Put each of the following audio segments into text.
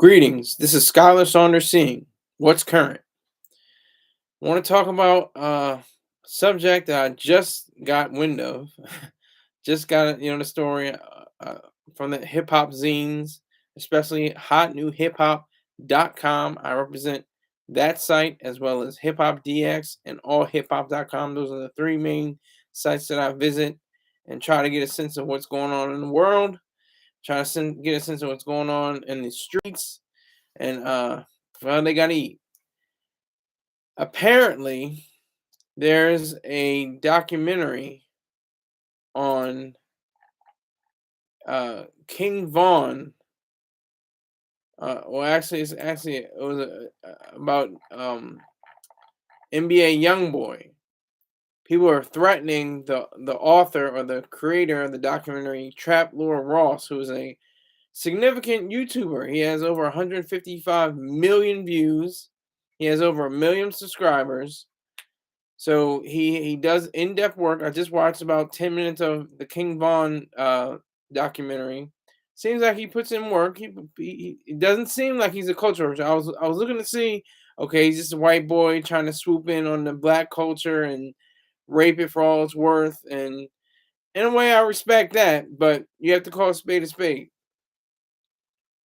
Greetings. This is Skylar Saunders seeing what's current. I want to talk about a subject that I just got wind of. Just got the story from the hip hop zines, especially hotnewhiphop.com. I represent that site as well as Hip Hop DX and allhiphop.com. Those are the three main sites that I visit and try to get a sense of what's going on in the world. Try to get a sense of what's going on in the streets and well, they gotta eat. Apparently, there's a documentary on King Von. Well, actually, it was about NBA YoungBoy. People are threatening the author or the creator of the documentary, Trap Lord Ross, who is a significant YouTuber. He has over 155 million views. He has over 1 million subscribers. So he does in-depth work. I just watched about 10 minutes of the King Von documentary. Seems like he puts in work. He it doesn't seem like he's a culture vulture. I was looking to see, okay, he's just a white boy trying to swoop in on the black culture and rape it for all it's worth. And in a way, I respect that, but you have to call a spade a spade.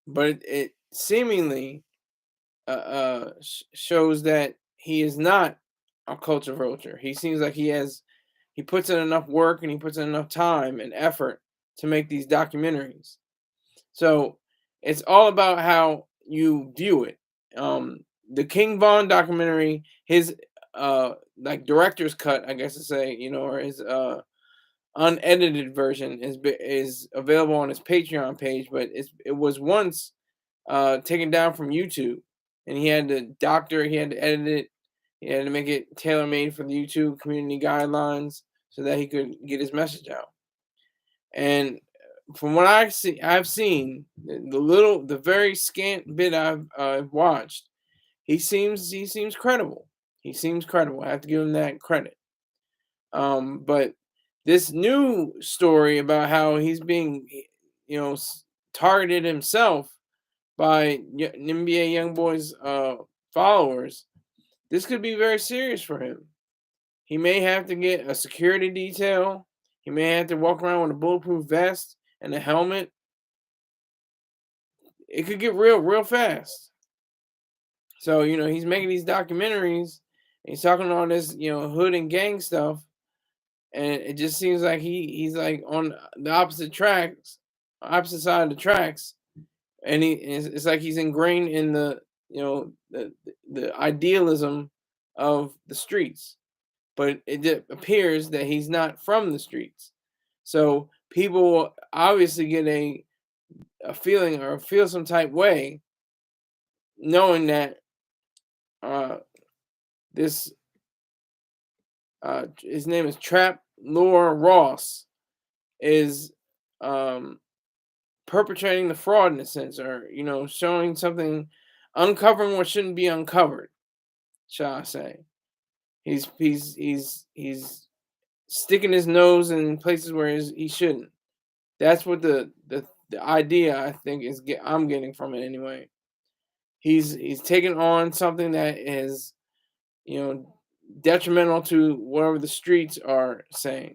But it seemingly shows that he is not a culture vulture. He seems like he puts in enough work and he puts in enough time and effort to make these documentaries. So it's all about how you view it. The King Von documentary, his like director's cut, I guess to say, or his unedited version is available on his Patreon page, but it was once taken down from YouTube, and he had to doctor it, he had to edit it, he had to make it tailor made for the YouTube community guidelines so that he could get his message out. And from what I've seen the very scant bit I've watched, he seems credible. He seems credible. I have to give him that credit. But this new story about how he's being, targeted himself by NBA YoungBoy's followers, this could be very serious for him. He may have to get a security detail. He may have to walk around with a bulletproof vest and a helmet. It could get real fast. So, he's making these documentaries. He's talking all this, hood and gang stuff. And it just seems like he's like on the opposite side of the tracks. And it's like he's ingrained in the idealism of the streets, but it appears that he's not from the streets. So people obviously get a feeling or feel some type way knowing that this his name is Trap Lord Ross is perpetrating the fraud in a sense, or showing something, uncovering what shouldn't be uncovered, shall I say. He's sticking his nose in places where he shouldn't. That's what the idea I think I'm getting from it anyway. He's taking on something that is, detrimental to whatever the streets are saying.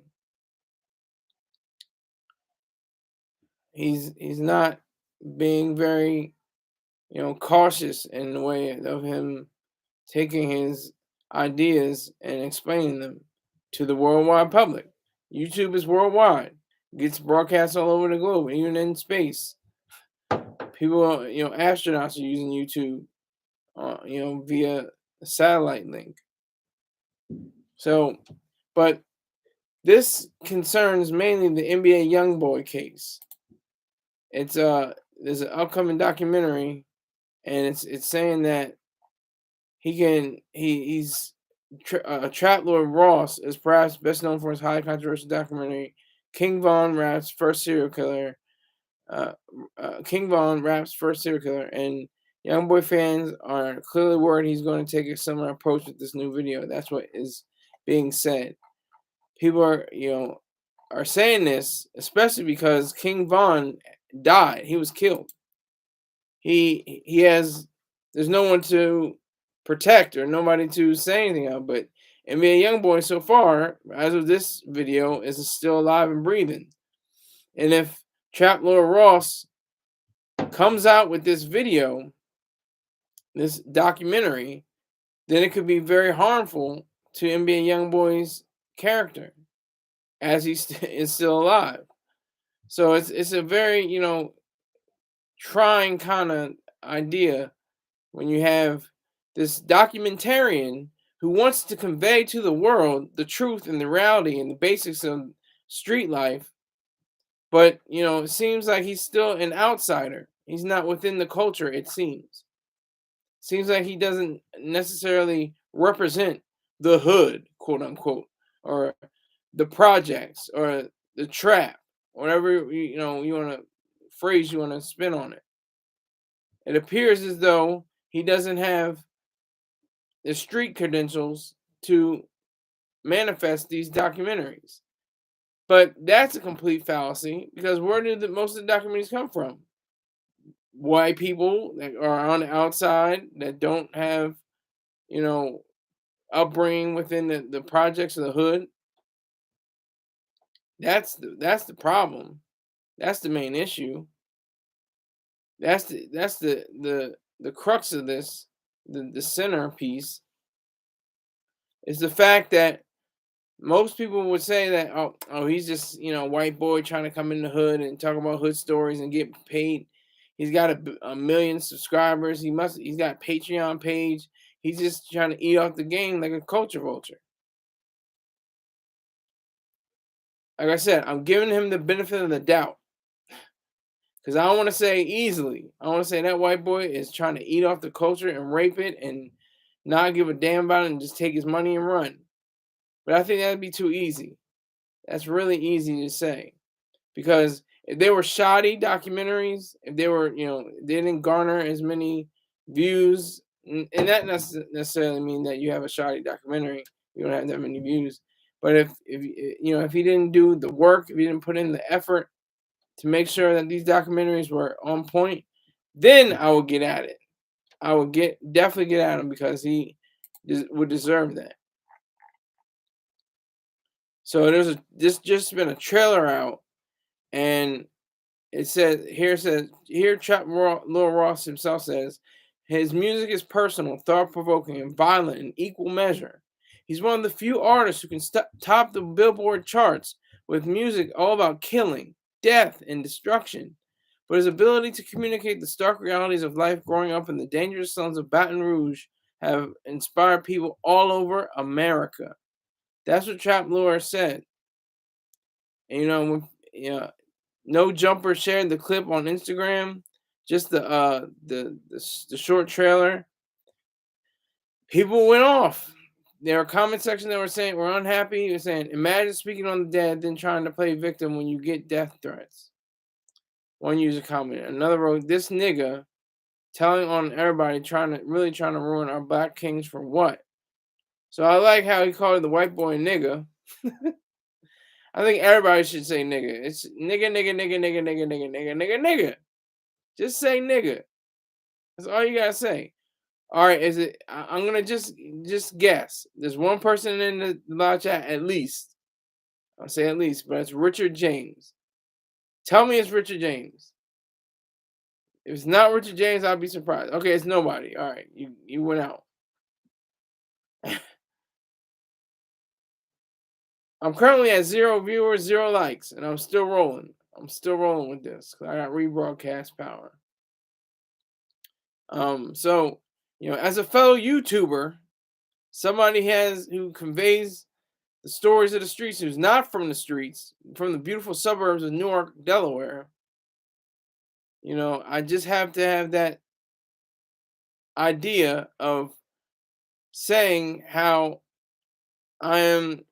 He's not being very, cautious in the way of him taking his ideas and explaining them to the worldwide public. YouTube is worldwide. It gets broadcast all over the globe, even in space. People, astronauts are using YouTube, via a satellite link. So, but this concerns mainly the NBA YoungBoy case. It's there's an upcoming documentary, and it's saying that he's Trap Lord Ross is perhaps best known for his highly controversial documentary King Von Rap's First Serial Killer. King Von Rap's First Serial Killer, and YoungBoy fans are clearly worried he's going to take a similar approach with this new video. That's what is being said. People are saying this, especially because King Von died. He was killed. he has there's no one to protect or nobody to say anything of. But NBA YoungBoy so far, as of this video, is still alive and breathing. And if Trap Lord Ross comes out with this video, this documentary, then it could be very harmful to NBA YoungBoy's character as he is still alive. So it's a very trying kind of idea when you have this documentarian who wants to convey to the world the truth and the reality and the basics of street life, but it seems like he's still an outsider. He's not within the culture, it seems like he doesn't necessarily represent the hood, quote unquote, or the projects or the trap, whatever you want to phrase you want to spin on it. It appears as though he doesn't have the street credentials to manifest these documentaries. But that's a complete fallacy, because where do most of the documentaries come from? White people that are on the outside that don't have, upbringing within the projects of the hood. That's the problem. That's the main issue. That's the crux of this. The centerpiece is the fact that most people would say that he's just white boy trying to come in the hood and talk about hood stories and get paid. He's got a million subscribers. He's got a Patreon page. He's just trying to eat off the game like a culture vulture. Like I said, I'm giving him the benefit of the doubt, because I don't want to say easily. I want to say that white boy is trying to eat off the culture and rape it and not give a damn about it and just take his money and run. But I think that'd be too easy. That's really easy to say, because if they were shoddy documentaries, if they were, they didn't garner as many views, and that doesn't necessarily mean that you have a shoddy documentary, you don't have that many views. But if he didn't do the work, if he didn't put in the effort to make sure that these documentaries were on point, then I would get at it. I would definitely get at him, because he would deserve that. So this just been a trailer out, and it says here Trap Lil Ross himself says his music is personal, thought-provoking, and violent in equal measure. He's one of the few artists who can top the Billboard charts with music all about killing, death, and destruction. But his ability to communicate the stark realities of life growing up in the dangerous slums of Baton Rouge have inspired people all over America. That's what Trap Lord said. And No Jumper shared the clip on Instagram, just the short trailer. People went off. There were comment section that were saying we're unhappy. They're saying, imagine speaking on the dead, then trying to play victim when you get death threats. One user commented. Another wrote, this nigga telling on everybody, really trying to ruin our black kings for what? So I like how he called the white boy nigga. I think everybody should say nigga. It's nigga, nigga, nigga, nigga, nigga, nigga, nigga, nigga, nigga. Just say nigga. That's all you gotta say. All right, is it? I'm gonna just guess. There's one person in the live chat at least. I'll say at least, but it's Richard James. Tell me it's Richard James. If it's not Richard James, I'll be surprised. Okay, it's nobody. All right, you went out. I'm currently at 0 viewers, 0 likes, and I'm still rolling. I'm still rolling with this, 'cause I got rebroadcast power. So as a fellow YouTuber, somebody who conveys the stories of the streets, who's not from the streets, from the beautiful suburbs of Newark, Delaware, I just have to have that idea of saying how I am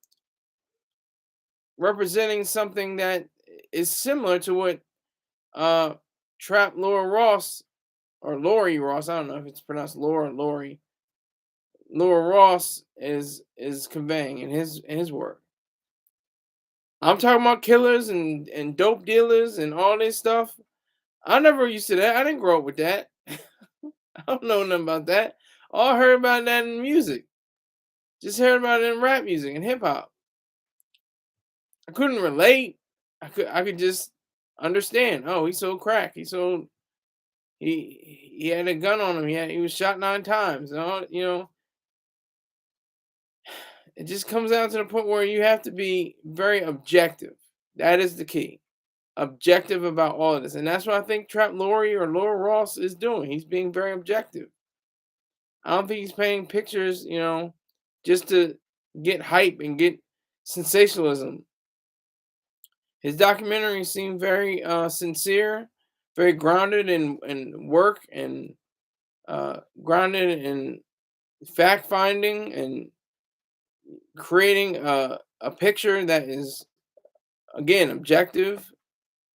representing something that is similar to what Trap Laura Ross, or Lori Ross, I don't know if it's pronounced Laura or Lori, Laura Ross is conveying in his work. I'm talking about killers and dope dealers and all this stuff. I never used to that. I didn't grow up with that. I don't know nothing about that. All I heard about that in music. Just heard about it in rap music and hip hop. I couldn't relate. I could just understand. Oh, he sold crack. He had a gun on him. He was shot 9 times. And all, it just comes down to the point where you have to be very objective. That is the key. Objective about all of this. And that's what I think Trap Lori or Laura Ross is doing. He's being very objective. I don't think he's painting pictures, just to get hype and get sensationalism. His documentaries seem very sincere, very grounded in work and grounded in fact finding and creating a picture that is, again, objective,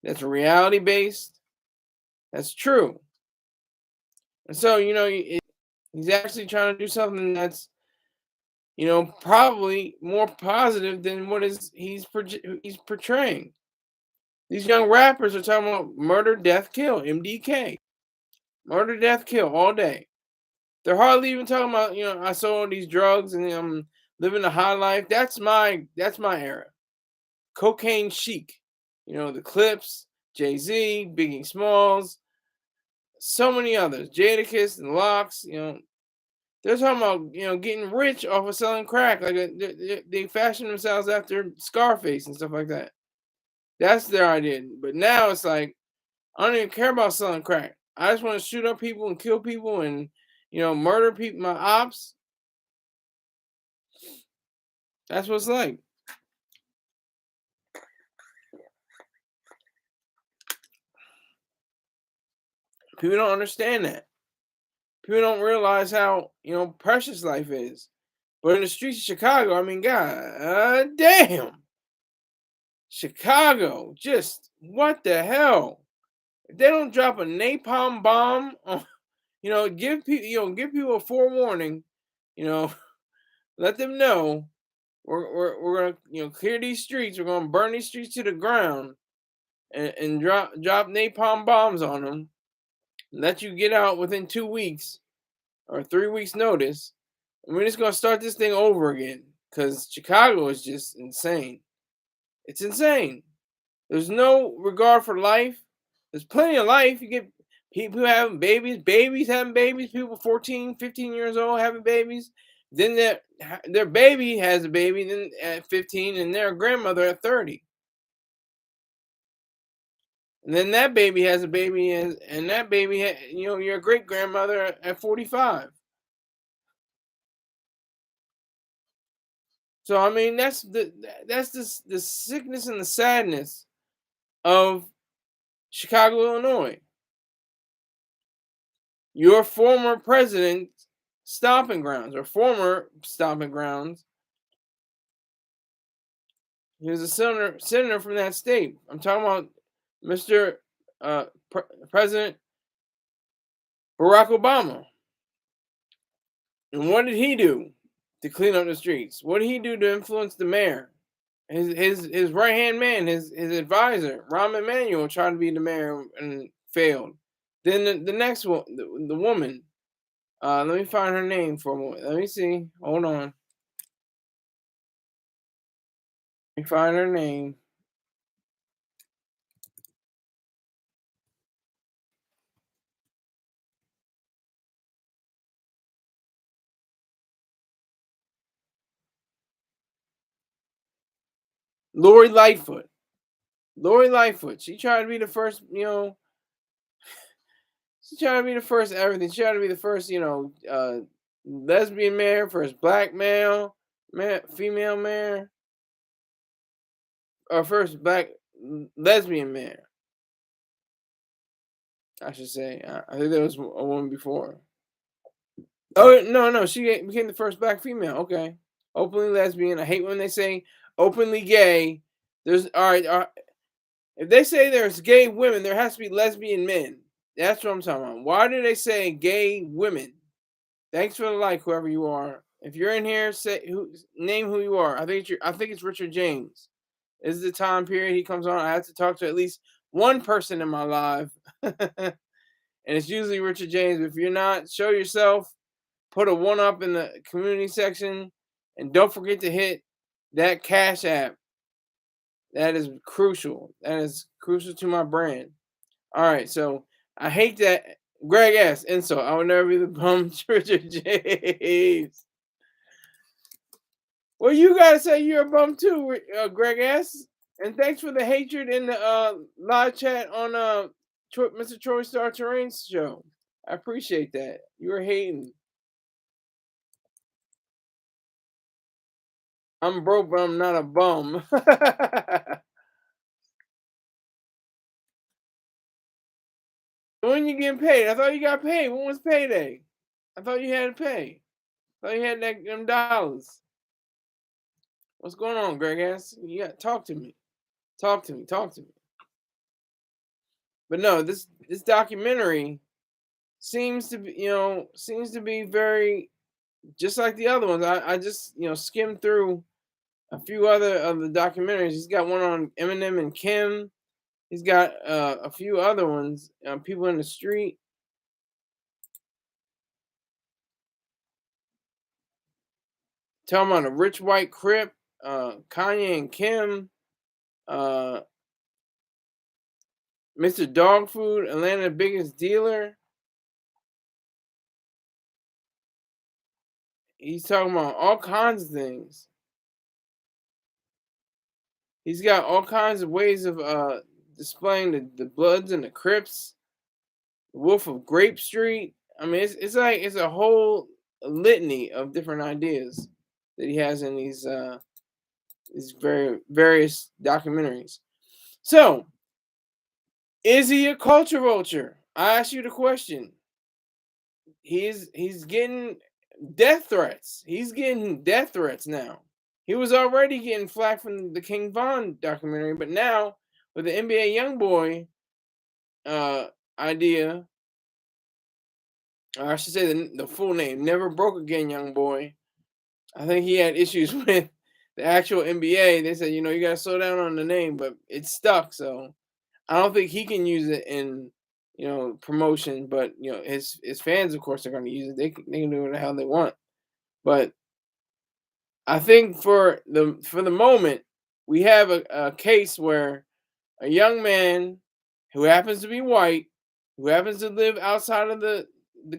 that's reality based, that's true. And so, he's actually trying to do something that's, probably more positive than what he's portraying. These young rappers are talking about murder, death, kill, MDK, murder, death, kill all day. They're hardly even talking about, I sold these drugs and I'm living a high life. That's my era. Cocaine chic, the Clips, Jay-Z, Biggie Smalls, so many others, Jadakiss and Locks, they're talking about, getting rich off of selling crack. Like they fashion themselves after Scarface and stuff like that. That's their idea. But now it's like, I don't even care about selling crack. I just want to shoot up people and kill people and, murder people, my ops. That's what it's like. People don't understand that. People don't realize how, precious life is. But in the streets of Chicago, I mean, god damn. Chicago, just what the hell? If they don't drop a napalm bomb, give people a forewarning, let them know we're gonna clear these streets, we're gonna burn these streets to the ground and drop napalm bombs on them, let you get out within 2 weeks or 3 weeks notice, and we're just gonna start this thing over again because Chicago is just insane. It's insane. There's no regard for life. There's plenty of life. You get people having babies having babies, people 14, 15 years old having babies. Then their baby has a baby then at 15 and their grandmother at 30. And then that baby has a baby and that baby, your great grandmother at 45. So I mean that's the sickness and the sadness of Chicago, Illinois. Your former president's stomping grounds, or former stomping grounds. He was a senator from that state. I'm talking about Mr. President Barack Obama. And what did he do to clean up the streets? What did he do to influence the mayor? His right hand man, his advisor, Rahm Emanuel, tried to be the mayor and failed. Then the next one, the woman. Let me find her name for a moment. Let me see. Hold on. Let me find her name. Lori Lightfoot. Lori Lightfoot. She tried to be the first, she tried to be the first everything. She tried to be the first, lesbian mayor, first black male, female mayor, or first black lesbian mayor. I should say. I think there was a woman before. Oh no, she became the first black female. Okay, openly lesbian. I hate when they say openly gay. There's all right. If they say there's gay women, there has to be lesbian men. That's what I'm talking about. Why do they say gay women? Thanks for the like, whoever you are. If you're in here, name who you are. I think it's Richard James. This is the time period he comes on. I have to talk to at least one person in my life. and it's usually Richard James. If you're not, show yourself. Put a one up in the community section, and don't forget to hit that Cash App. That is crucial. That is crucial to my brand. All right, so I hate that Greg S. insult. I would never be the bum Richard James. Well, you gotta say you're a bum too, Greg S. And thanks for the hatred in the live chat on Mr. Troy Star Terrain's show. I appreciate that. You were hating. I'm broke, but I'm not a bum. When you getting paid? I thought you got paid. When was payday? I thought you had to pay. I thought you had them dollars. What's going on, Greg ass? You got talk to me. Talk to me. Talk to me. But no, this documentary seems to be, seems to be very just like the other ones. I just, skimmed through a few other of the documentaries. He's got one on Eminem and Kim. He's got a few other ones, people in the street. Talking about a rich white Crip, Kanye and Kim, Mr. Dog Food, Atlanta's biggest dealer. He's talking about all kinds of things. He's got all kinds of ways of displaying the Bloods and the Crips, the Wolf of Grape Street. I mean, it's like it's a whole litany of different ideas that he has in these various documentaries. So, is he a culture vulture? I ask you the question. He's getting death threats. He's getting death threats now. He was already getting flack from the King Von documentary, but now with the NBA YoungBoy idea, or I should say the full name, Never Broke Again YoungBoy. I think he had issues with the actual NBA. They said, you got to slow down on the name, but it stuck. So I don't think he can use it in, promotion. But his fans, of course, are going to use it. They can do what the hell they want. But I think for the moment, we have a case where a young man who happens to be white, who happens to live outside of the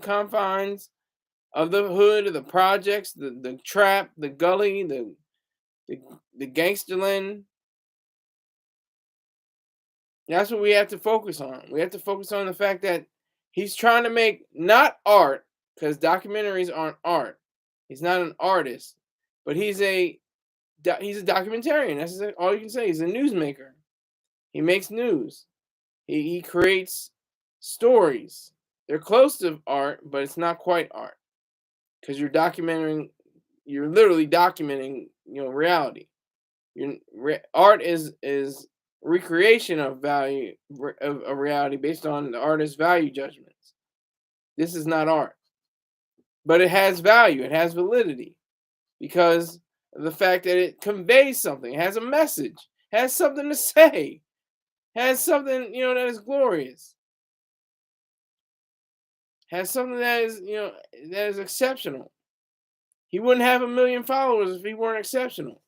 confines of the hood, of the projects, the trap, the gully, the gangsterland. That's what we have to focus on. We have to focus on the fact that he's trying to make not art, because documentaries aren't art. He's not an artist, but he's a documentarian. That's all you can say. He's a newsmaker. He makes news. He creates stories. They're close to art, but it's not quite art, because you're documenting. You're literally documenting, reality. Art is recreation of value of reality based on the artist's value judgments. This is not art, but it has value. It has validity because of the fact that it conveys something. It has a message. It has something to say. It has something that is glorious. It has something that is that is exceptional. He wouldn't have 1 million followers if he weren't exceptional.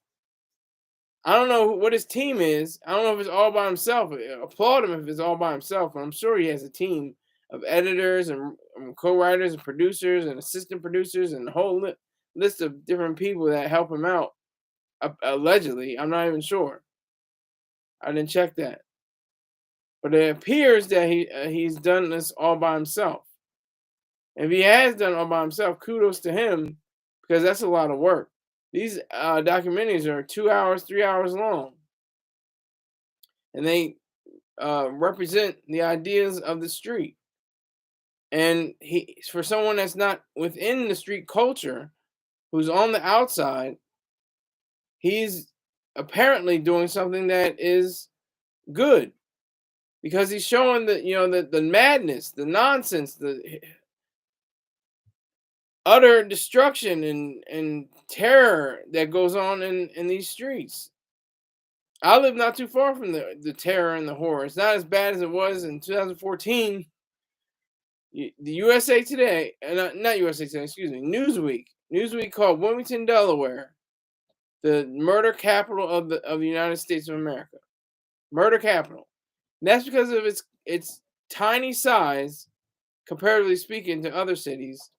I don't know what his team is. I don't know if it's all by himself. Applaud him if it's all by himself. But I'm sure he has a team of editors and co-writers and producers and assistant producers and a whole list of different people that help him out. Allegedly, I'm not even sure. I didn't check that, but it appears that he's done this all by himself. If he has done it all by himself, kudos to him, because that's a lot of work. These documentaries are 2 hours, 3 hours long, and they represent the ideas of the street. And for someone that's not within the street culture, who's on the outside, he's apparently doing something that is good, because he's showing the madness, the nonsense, the utter destruction and terror that goes on in these streets. I live not too far from the terror and the horror. It's not as bad as it was in 2014, The USA Today, not USA Today, excuse me, Newsweek called Wilmington, Delaware, the murder capital of the United States of America. Murder capital. And that's because of its tiny size, comparatively speaking, to other cities,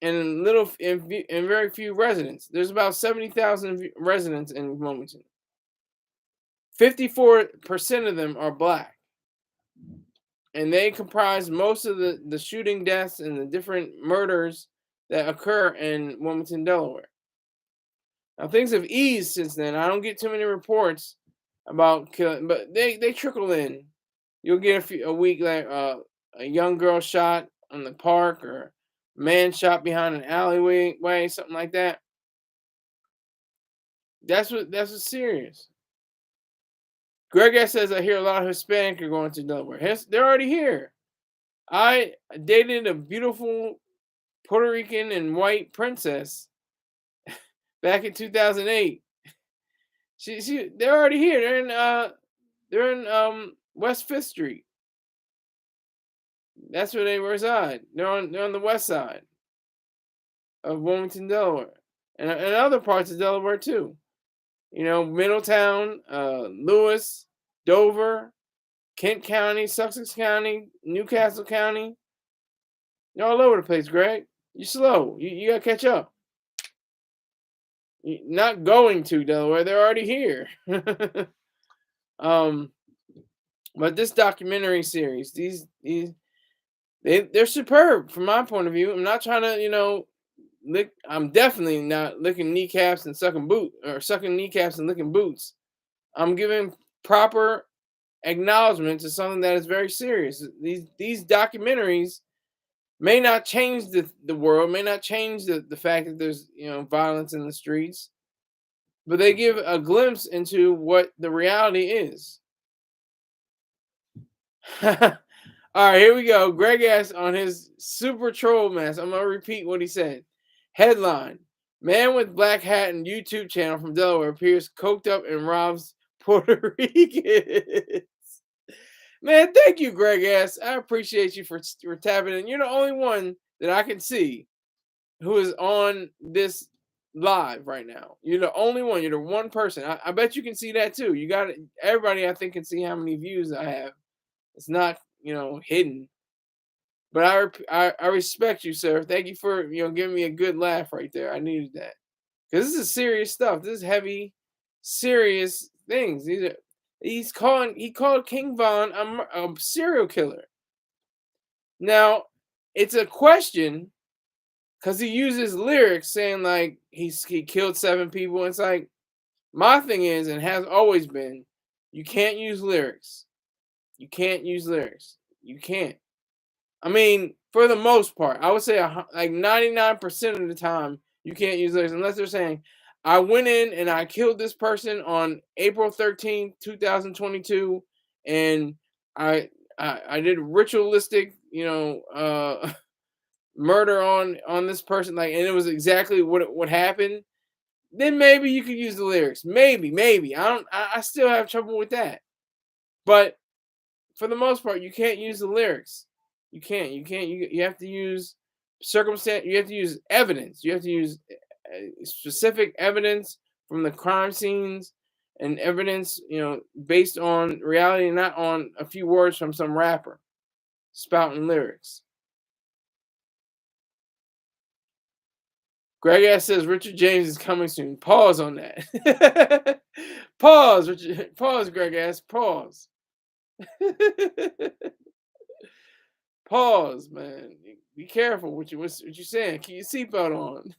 and very few residents. There's about 70,000 residents in Wilmington. 54% of them are black, and they comprise most of the shooting deaths and the different murders that occur in Wilmington, Delaware. Now things have eased since then. I don't get too many reports about killing, but they trickle in. You'll get a week like a young girl shot on the park, or a man shot behind an alleyway, something like that. That's what's serious. Greg S says, I hear a lot of Hispanic are going to Delaware. They're already here. I dated a beautiful Puerto Rican and white princess back in 2008. They're already here. They're in West Fifth Street. That's where they reside. They're on the west side of Wilmington, Delaware, and other parts of Delaware too. Middletown, Lewis, Dover, Kent County, Sussex County, Newcastle County. You're all over the place, Greg. You're slow. You gotta catch up. You're not going to Delaware. They're already here. But this documentary series, they're superb from my point of view. I'm not trying to, I'm definitely not licking kneecaps and sucking kneecaps and licking boots. I'm giving proper acknowledgement to something that is very serious. These documentaries may not change the world, may not change the fact that there's violence in the streets, but they give a glimpse into what the reality is. All right, here we go. Greg asked on his super troll mess. I'm gonna repeat what he said. Headline: Man with black hat and YouTube channel from Delaware appears coked up and robs Puerto Ricans. Man, thank you, Greg S. I appreciate you for tapping in. You're the only one that I can see who is on this live right now. You're the only one. You're the one person. I bet you can see that too. You got it. Everybody, I think, can see how many views I have. It's not, hidden. But I respect you, sir. Thank you for giving me a good laugh right there. I needed that, because this is serious stuff. This is heavy, serious things. He called King Von a serial killer. Now, it's a question because he uses lyrics saying like he killed 7 people. It's like, my thing is, and has always been, you can't use lyrics. You can't use lyrics. You can't. I mean, for the most part, I would say like 99% of the time, you can't use lyrics unless they're saying, I went in and I killed this person on April 13th, 2022, and I did ritualistic, murder on this person, like, and it was exactly what happened. Then maybe you could use the lyrics. Maybe. I still have trouble with that. But for the most part, you can't use the lyrics. You can't. You have to use circumstance. You have to use evidence. You have to use specific evidence from the crime scenes, and evidence, based on reality, not on a few words from some rapper spouting lyrics. Greg S says Richard James is coming soon. Pause on that. Pause, Richard. Pause, Greg S. Pause. Pause, man. Be careful what you're saying. Keep your seatbelt on.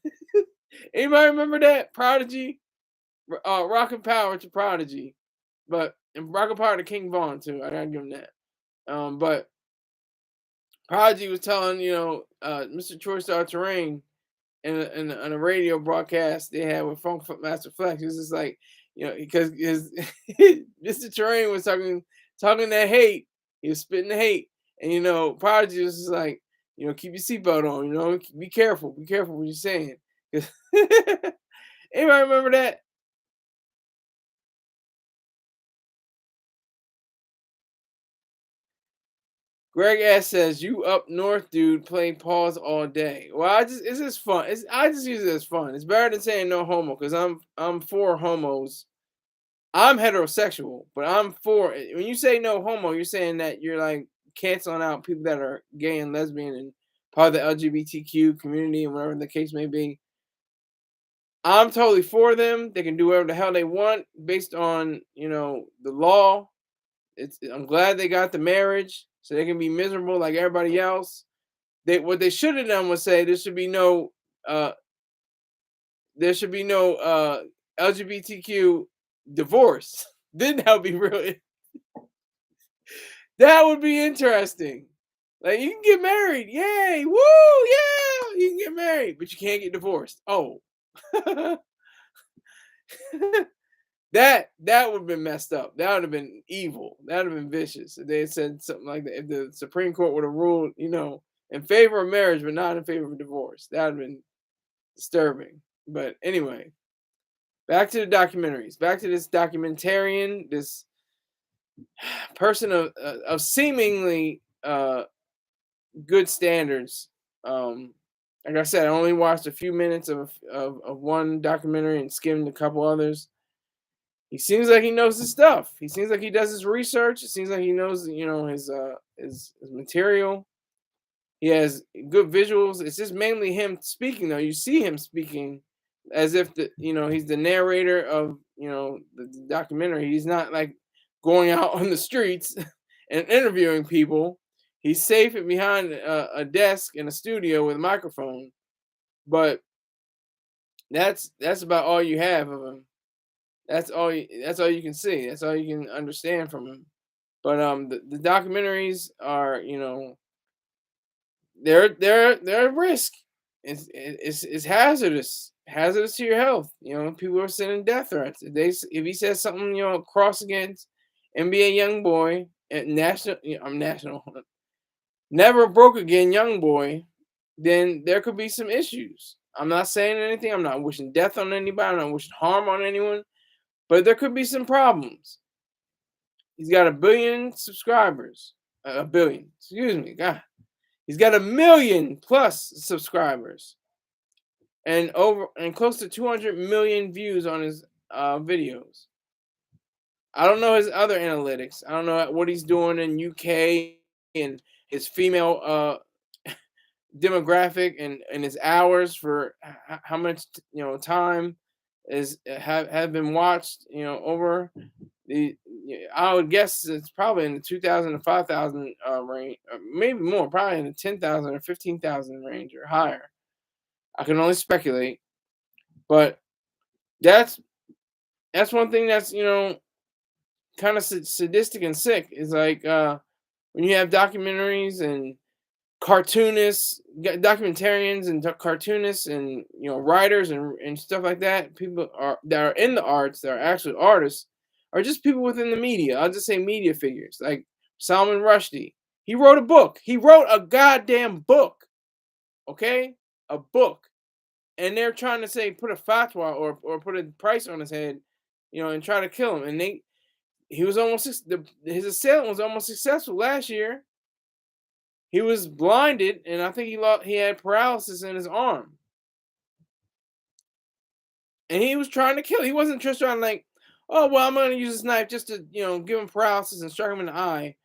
Anybody remember that? Prodigy? Rock and Power to Prodigy. And Rock and Power to King Von too. I gotta give him that. But Prodigy was telling, Mr. Troy Star Terrain in a radio broadcast they had with Funk Master Flex. It was just like, because Mr. Terrain was talking that hate. He was spitting the hate. And Prodigy was just like, keep your seatbelt on, be careful what you're saying. Anybody remember that? Greg S says, "You up north, dude? Play pause all day." Well, it's just fun. I just use it as fun. It's better than saying no homo because I'm for homos. I'm heterosexual, but I'm for when you say no homo, you're saying that you're like canceling out people that are gay and lesbian and part of the LGBTQ community and whatever the case may be. I'm totally for them. They can do whatever the hell they want based on the law. I'm glad they got the marriage so they can be miserable like everybody else. What they should have done was say uh there should be no LGBTQ divorce. Then that would be really that would be interesting. Like you can get married, yay, woo, yeah, you can get married, but you can't get divorced. Oh, that would have been messed up. That would have been evil. That would have been vicious. If they had said something like that, if the Supreme Court would have ruled, in favor of marriage but not in favor of divorce, that would have been disturbing. But anyway, back to the documentaries. Back to this documentarian, this person of seemingly good standards. Like I said, I only watched a few minutes of one documentary and skimmed a couple others. He seems like he knows his stuff. He seems like he does his research. It seems like he knows, his material. He has good visuals. It's just mainly him speaking, though. You see him speaking as if he's the narrator of the documentary. He's not like going out on the streets and interviewing people. He's safe behind a desk in a studio with a microphone, but that's about all you have of him. That's all you can see. That's all you can understand from him. But the documentaries are they're a risk. It's hazardous to your health. People are sending death threats. If he says something cross against NBA young boy at national, I'm national, never broke again young boy, then there could be some issues. I'm not saying anything. I'm not wishing death on anybody. I'm not wishing harm on anyone. But there could be some problems. He's got 1 billion subscribers. A billion, excuse me, God. He's got 1 million plus subscribers, and close to 200 million views on his videos. I don't know his other analytics. I don't know what he's doing in UK and his female demographic and his hours for how much time have been watched over the. I would guess it's probably in the 2,000 to 5,000 range, or maybe more, probably in the 10,000 or 15,000 range or higher. I can only speculate, but that's one thing that's kind of sadistic and sick. Is like when you have documentaries and documentarians and cartoonists and writers and stuff like that. People that are in the arts, that are actually artists, are just people within the media. I'll just say media figures like Salman Rushdie. He wrote a book. He wrote a goddamn book. Okay, a book, and they're trying to say put a fatwa or put a price on his head, and try to kill him. And his assailant was almost successful last year. He was blinded, and I think he had paralysis in his arm. And he was trying to kill. He wasn't just trying to like, oh well, I'm gonna use this knife just to give him paralysis and strike him in the eye.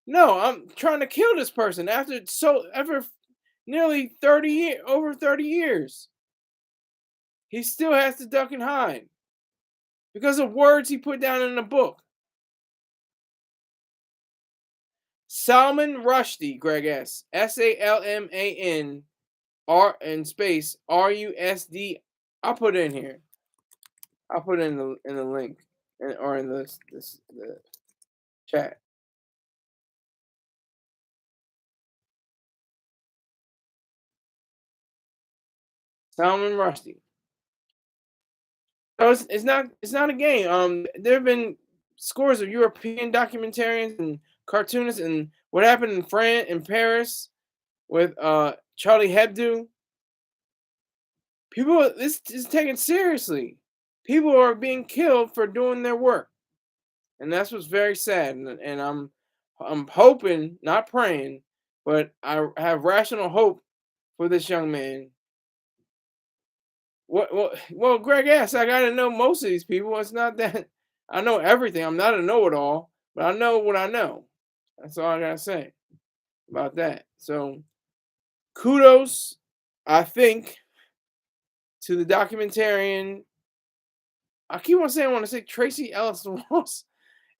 No, I'm trying to kill this person after nearly 30 years. He still has to duck and hide because of words he put down in the book. Salman Rushdie, Greg S. SALMAN R and space RUSD. I'll put it in here. I'll put it in the link or in the chat. Salman Rushdie. So it's not a game. There have been scores of European documentarians and cartoonists, and what happened in France in Paris with Charlie Hebdo. This is taken seriously. People are being killed for doing their work, and that's what's very sad. And I'm I'm hoping, not praying, but I have rational hope for this young man. Well, Greg asked, I got to know most of these people. It's not that I know everything. I'm not a know-it-all, but I know what I know. That's all I gotta say about that. So kudos, I think, to the documentarian. I keep on saying I want to say Tracy Ellis Ross.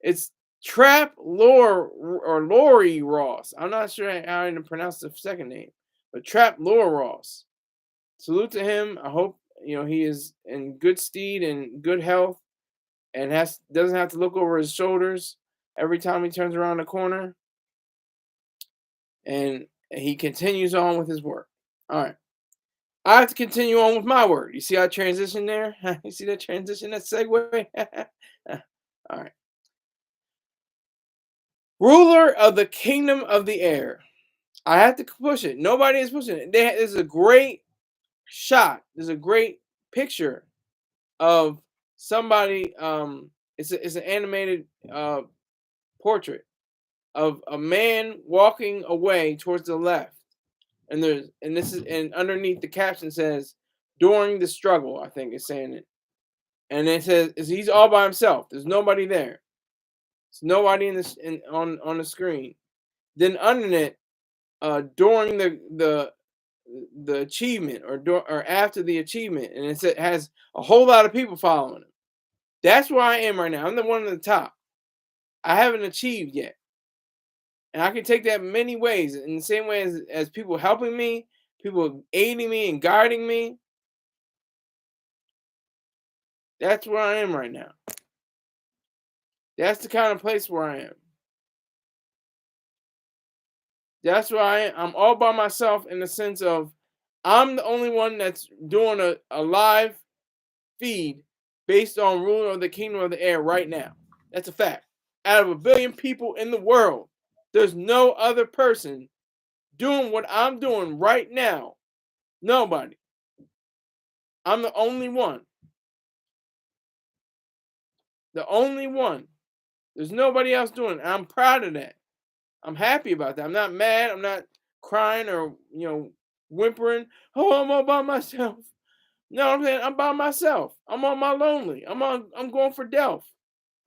It's Trap Lore or Lori Ross. I'm not sure how to pronounce the second name, but Trap Lore Ross. Salute to him. I hope he is in good stead and good health, and doesn't have to look over his shoulders every time he turns around the corner. And he continues on with his work. All right. I have to continue on with my work. You see how I transition there? You see that transition, that segue? All right. Ruler of the kingdom of the air. I have to push it. Nobody is pushing it. There's a great shot. There's a great picture of somebody. It's an animated portrait of a man walking away towards the left, and underneath the caption says during the struggle. I think it's saying it, and it says he's all by himself. There's nobody there. There's nobody on the screen. Then underneath, during the achievement or after the achievement, and it has a whole lot of people following him. That's where I am right now. I'm the one at the top. I haven't achieved yet. And I can take that many ways, in the same way as people helping me, people aiding me and guiding me. That's where I am right now. That's the kind of place where I am. That's where I am. I'm all by myself in the sense of I'm the only one that's doing a live feed based on ruler of the kingdom of the air right now. That's a fact. Out of 1 billion people in the world, there's no other person doing what I'm doing right now. Nobody. I'm the only one. The only one. There's nobody else doing it. I'm proud of that. I'm happy about that. I'm not mad. I'm not crying or whimpering. Oh, I'm all by myself. No, I'm saying I'm by myself. I'm on my lonely. I'm going for Delph.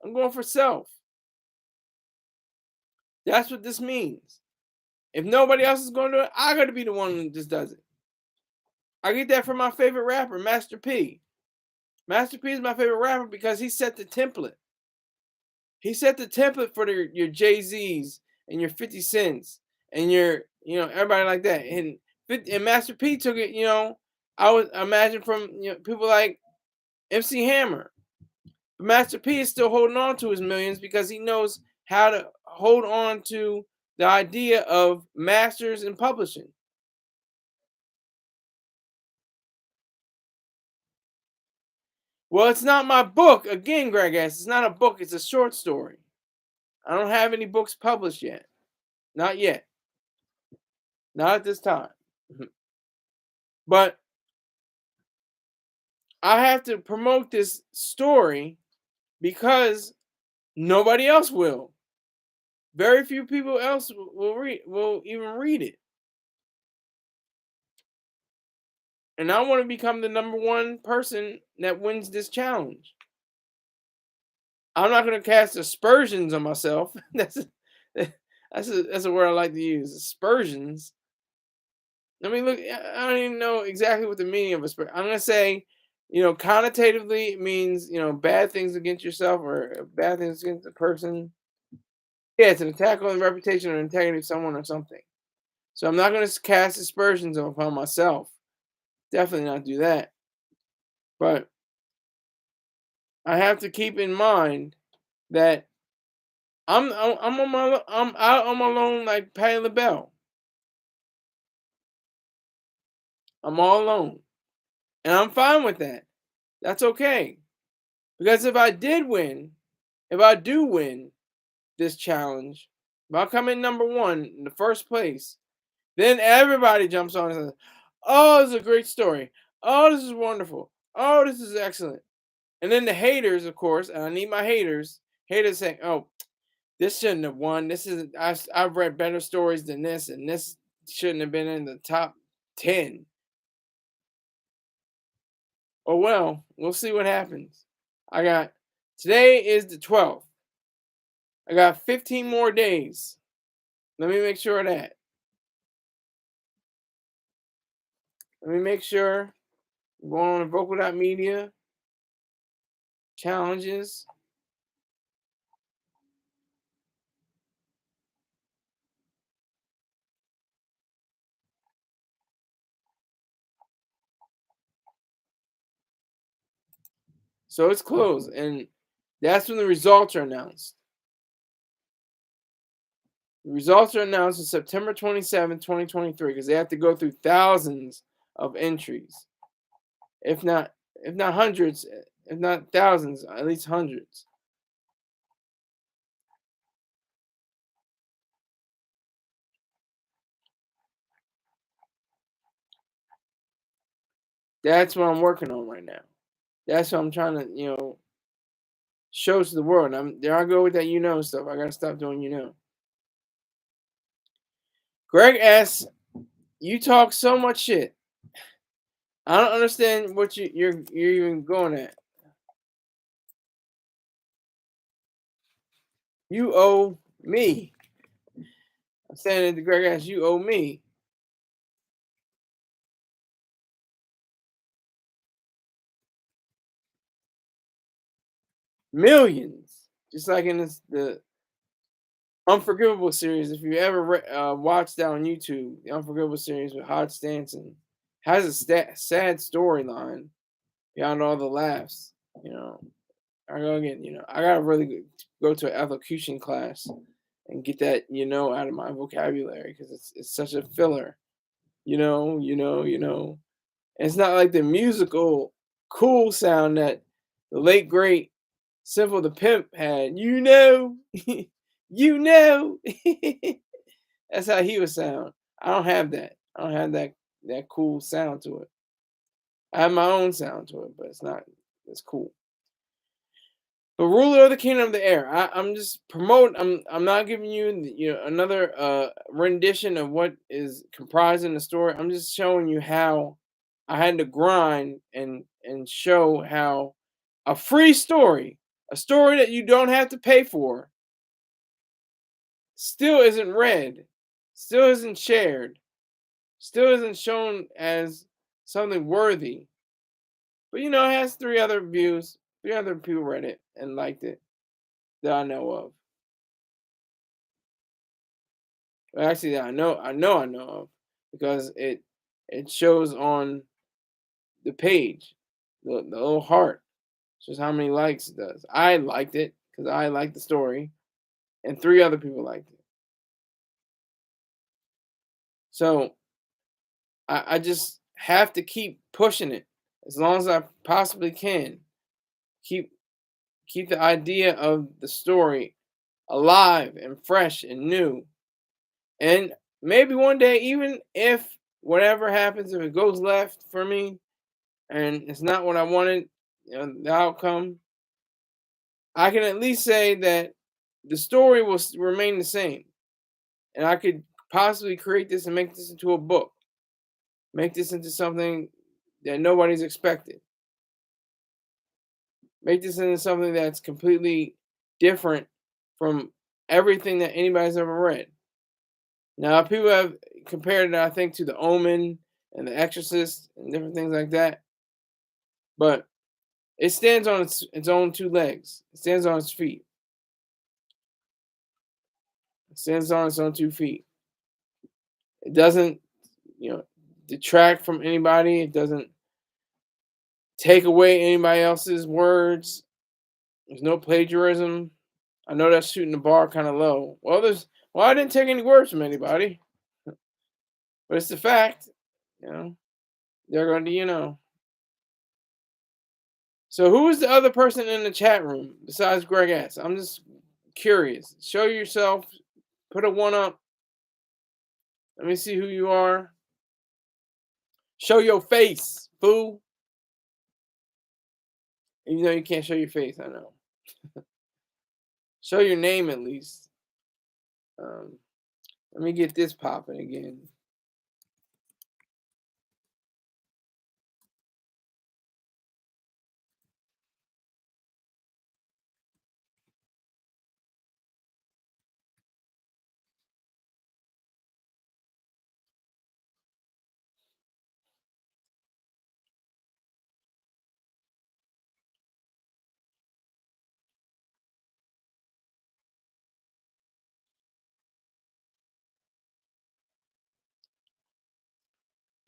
I'm going for self. That's what this means. If nobody else is going to do it, I got to be the one that just does it. I get that from my favorite rapper, Master P. Master P is my favorite rapper because he set the template. He set the template for your Jay-Z's and your 50 Cents and your, everybody like that. And Master P took it, I would imagine from people like MC Hammer. But Master P is still holding on to his millions because he knows how to hold on to the idea of masters in publishing. Well, it's not my book. Again, Greg asks, it's not a book, it's a short story. I don't have any books published yet. Not yet. Not at this time. But I have to promote this story because nobody else will. Very few people else will even read it. And I want to become the number one person that wins this challenge. I'm not going to cast aspersions on myself. That's a word I like to use. Aspersions. I mean, look, I don't even know exactly what the meaning of aspersion. I'm going to say, connotatively it means, bad things against yourself or bad things against the person. Yeah, it's an attack on the reputation or integrity of someone or something. So I'm not going to cast aspersions upon myself. Definitely not do that. But I have to keep in mind that I'm out on my own like Patti LaBelle. I'm all alone. And I'm fine with that. That's okay. Because if I do win this challenge, if I come in number one in the first place, then everybody jumps on and says, oh, this is a great story. Oh, this is wonderful. Oh, this is excellent. And then the haters, of course, and I need my haters saying, oh, This shouldn't have won. This is I've read better stories than this, and this shouldn't have been in the top 10. Oh well, we'll see what happens. I got Today is the 12th. I got 15 more days. Let me make sure of that. Let me make sure. I'm going on vocal.media challenges. So it's closed, and that's when the results are announced. The results are announced on September 27th, 2023, because they have to go through thousands of entries, if not hundreds, if not thousands, at least hundreds. That's what I'm working on right now. That's what I'm trying to, show to the world. There I go with that stuff. I gotta stop doing Greg asks, you talk so much shit. I don't understand what you're even going at. You owe me. I'm saying to Greg asks, you owe me. Millions. Just like in the Unforgivable series. If you ever watched that on YouTube, the Unforgivable series with Hod Stanton has a sad storyline beyond all the laughs. You know, I go again. I gotta really go to an elocution class and get that out of my vocabulary because it's such a filler. And it's not like the musical cool sound that the late great Simple the Pimp had. You know. That's how he would sound. I don't have that. I don't have that cool sound to it. I have my own sound to it, but it's not as cool. But ruler of the kingdom of the air. I'm just promoting. I'm not giving you another rendition of what is comprising the story. I'm just showing you how I had to grind and show how a free story, a story that you don't have to pay for, still isn't read, still isn't shared, still isn't shown as something worthy. But it has three other views. Three other people read it and liked it that I know of. Well, actually, that I know of because it shows on the page, the little heart shows how many likes it does. I liked it because I liked the story, and three other people liked it. So I just have to keep pushing it as long as I possibly can. Keep keep the idea of the story alive and fresh and new. And maybe one day, even if whatever happens, if it goes left for me and it's not what I wanted, the outcome, I can at least say that the story will remain the same. And I could possibly create this and make this into a book, make this into something that nobody's expected, make this into something that's completely different from everything that anybody's ever read. Now, people have compared it, I think, to The Omen and The Exorcist and different things like that. But it stands on its own two legs. It stands on its feet. It stands on its own 2 feet. It doesn't, detract from anybody. It doesn't take away anybody else's words. There's no plagiarism. I know that's shooting the bar kind of low. I didn't take any words from anybody, but it's the fact. They're going to. So who is the other person in the chat room besides Greg S? I'm just curious. Show yourself. Put a one up. Let me see who you are. Show your face, fool. Even though you can't show your face, I know. Show your name at least. Um, Let me get this popping again.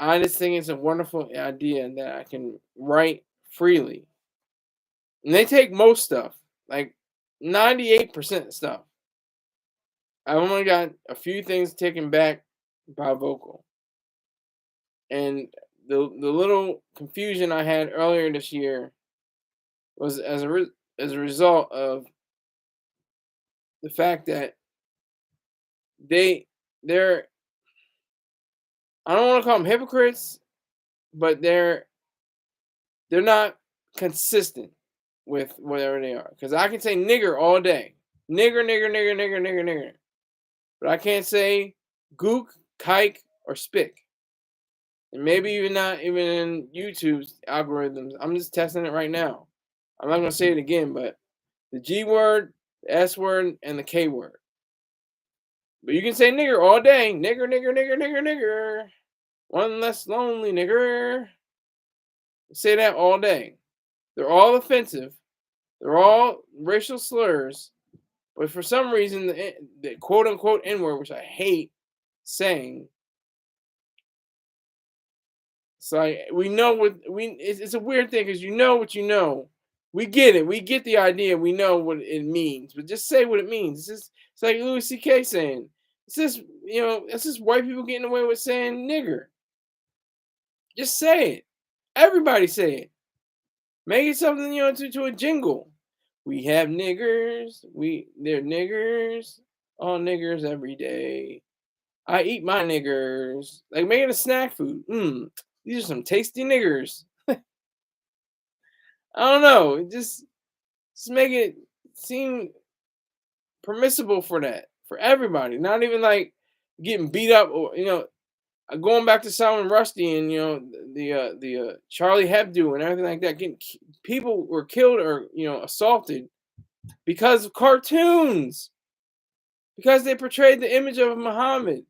I just think it's a wonderful idea that I can write freely. And they take most stuff, like 98% stuff. I only got a few things taken back by vocal. And the little confusion I had earlier this year was as a result of the fact that they they're I don't want to call them hypocrites, but they're not consistent with whatever they are. Because I can say nigger all day, nigger, nigger, nigger, nigger, nigger, nigger, but I can't say gook, kike, or spick. And maybe even not even in YouTube's algorithms. I'm just testing it right now. I'm not gonna say it again, but the G word, the S word, and the K word. But you can say nigger all day. Nigger, nigger, nigger, nigger, nigger. One less lonely nigger. Say that all day. They're all offensive. They're all racial slurs. But for some reason, the quote unquote N word, which I hate saying, it's like we know what it's a weird thing because you know what you know. We get it. We get the idea. We know what it means. But just say what it means. It's like Louis C.K. saying, it's just, it's just white people getting away with saying nigger. Just say it. Everybody say it. Make it something, to a jingle. We have niggers. They're niggers. All niggers every day. I eat my niggers. Like making a snack food. These are some tasty niggers. I don't know. Just make it seem permissible for that. For everybody. Not even like getting beat up or going back to Salman Rushdie and the Charlie Hebdo and everything like that. People were killed or assaulted because of cartoons, because they portrayed the image of Muhammad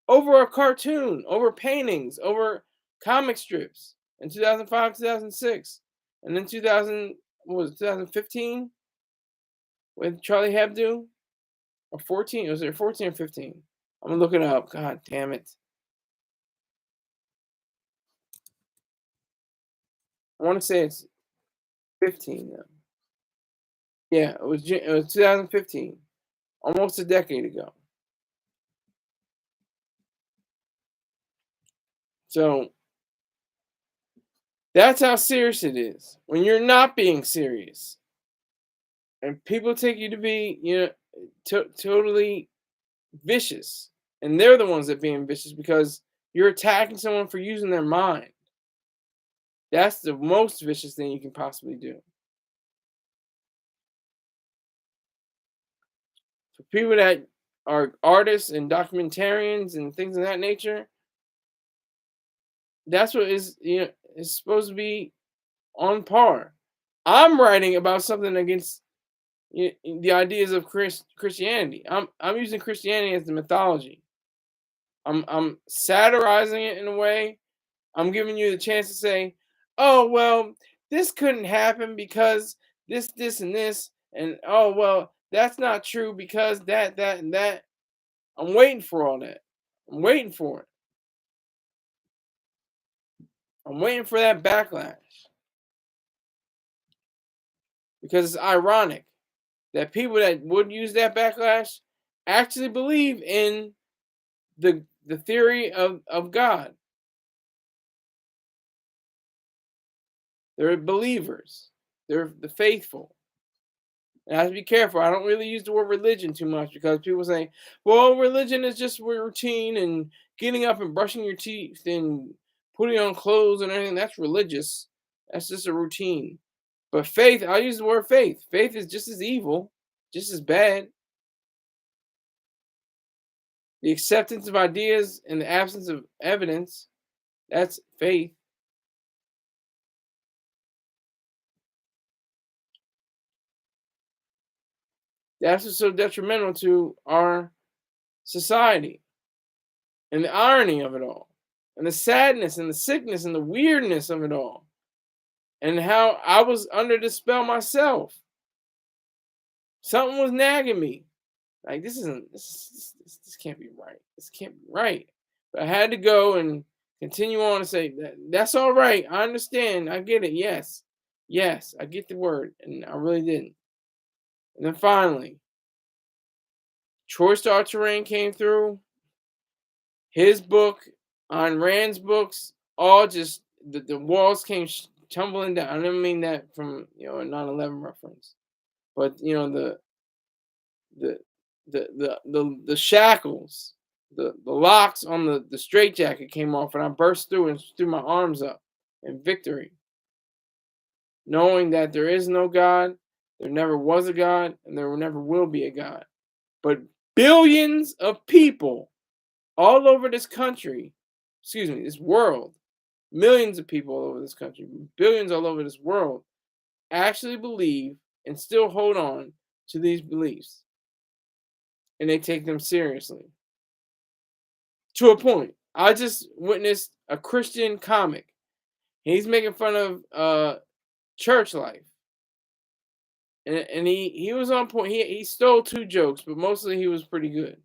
over a cartoon, over paintings, over comic strips in 2005, 2006, and then 2000 what was it, 2015 with Charlie Hebdo or 14? Was it 14 or 15? I'm gonna look it up. God damn it! I want to say it's 15 now. Yeah, it was 2015, almost a decade ago. So that's how serious it is. When you're not being serious, and people take you to be, totally vicious, and they're the ones that being vicious because you're attacking someone for using their mind. That's the most vicious thing you can possibly do. For people that are artists and documentarians and things of that nature, that's what is supposed to be on par. I'm writing about something against the ideas of Christianity. I'm using Christianity as the mythology. I'm satirizing it in a way. I'm giving you the chance to say, "Oh well, this couldn't happen because this, and this," and "Oh well, that's not true because that, and that." I'm waiting for all that. I'm waiting for it. I'm waiting for that backlash because it's ironic that people that would use that backlash actually believe in the theory of God. They're believers. They're the faithful. And I have to be careful. I don't really use the word religion too much because people say, well, religion is just routine and getting up and brushing your teeth and putting on clothes and everything. That's religious. That's just a routine. But faith, I use the word faith. Faith is just as evil, just as bad. The acceptance of ideas in the absence of evidence, that's faith. That's what's so detrimental to our society. And the irony of it all. And the sadness and the sickness and the weirdness of it all. And how I was under the spell myself. Something was nagging me. Like this can't be right. This can't be right. But I had to go and continue on and say that's all right. I understand. I get it. Yes. Yes, I get the word. And I really didn't. And then finally, Troy Star Terrain came through. His book, on Rand's books, all just the walls came tumbling down. I didn't mean that from a 9/11 reference, but the the shackles, the locks on the straitjacket came off, and I burst through and threw my arms up in victory, knowing that there is no God, there never was a God, and there never will be a God. But billions of people all over this country, excuse me, this world, millions of people all over this country, billions all over this world, actually believe and still hold on to these beliefs. And they take them seriously. To a point. I just witnessed a Christian comic. He's making fun of church life. And he was on point. He stole 2 jokes, but mostly he was pretty good.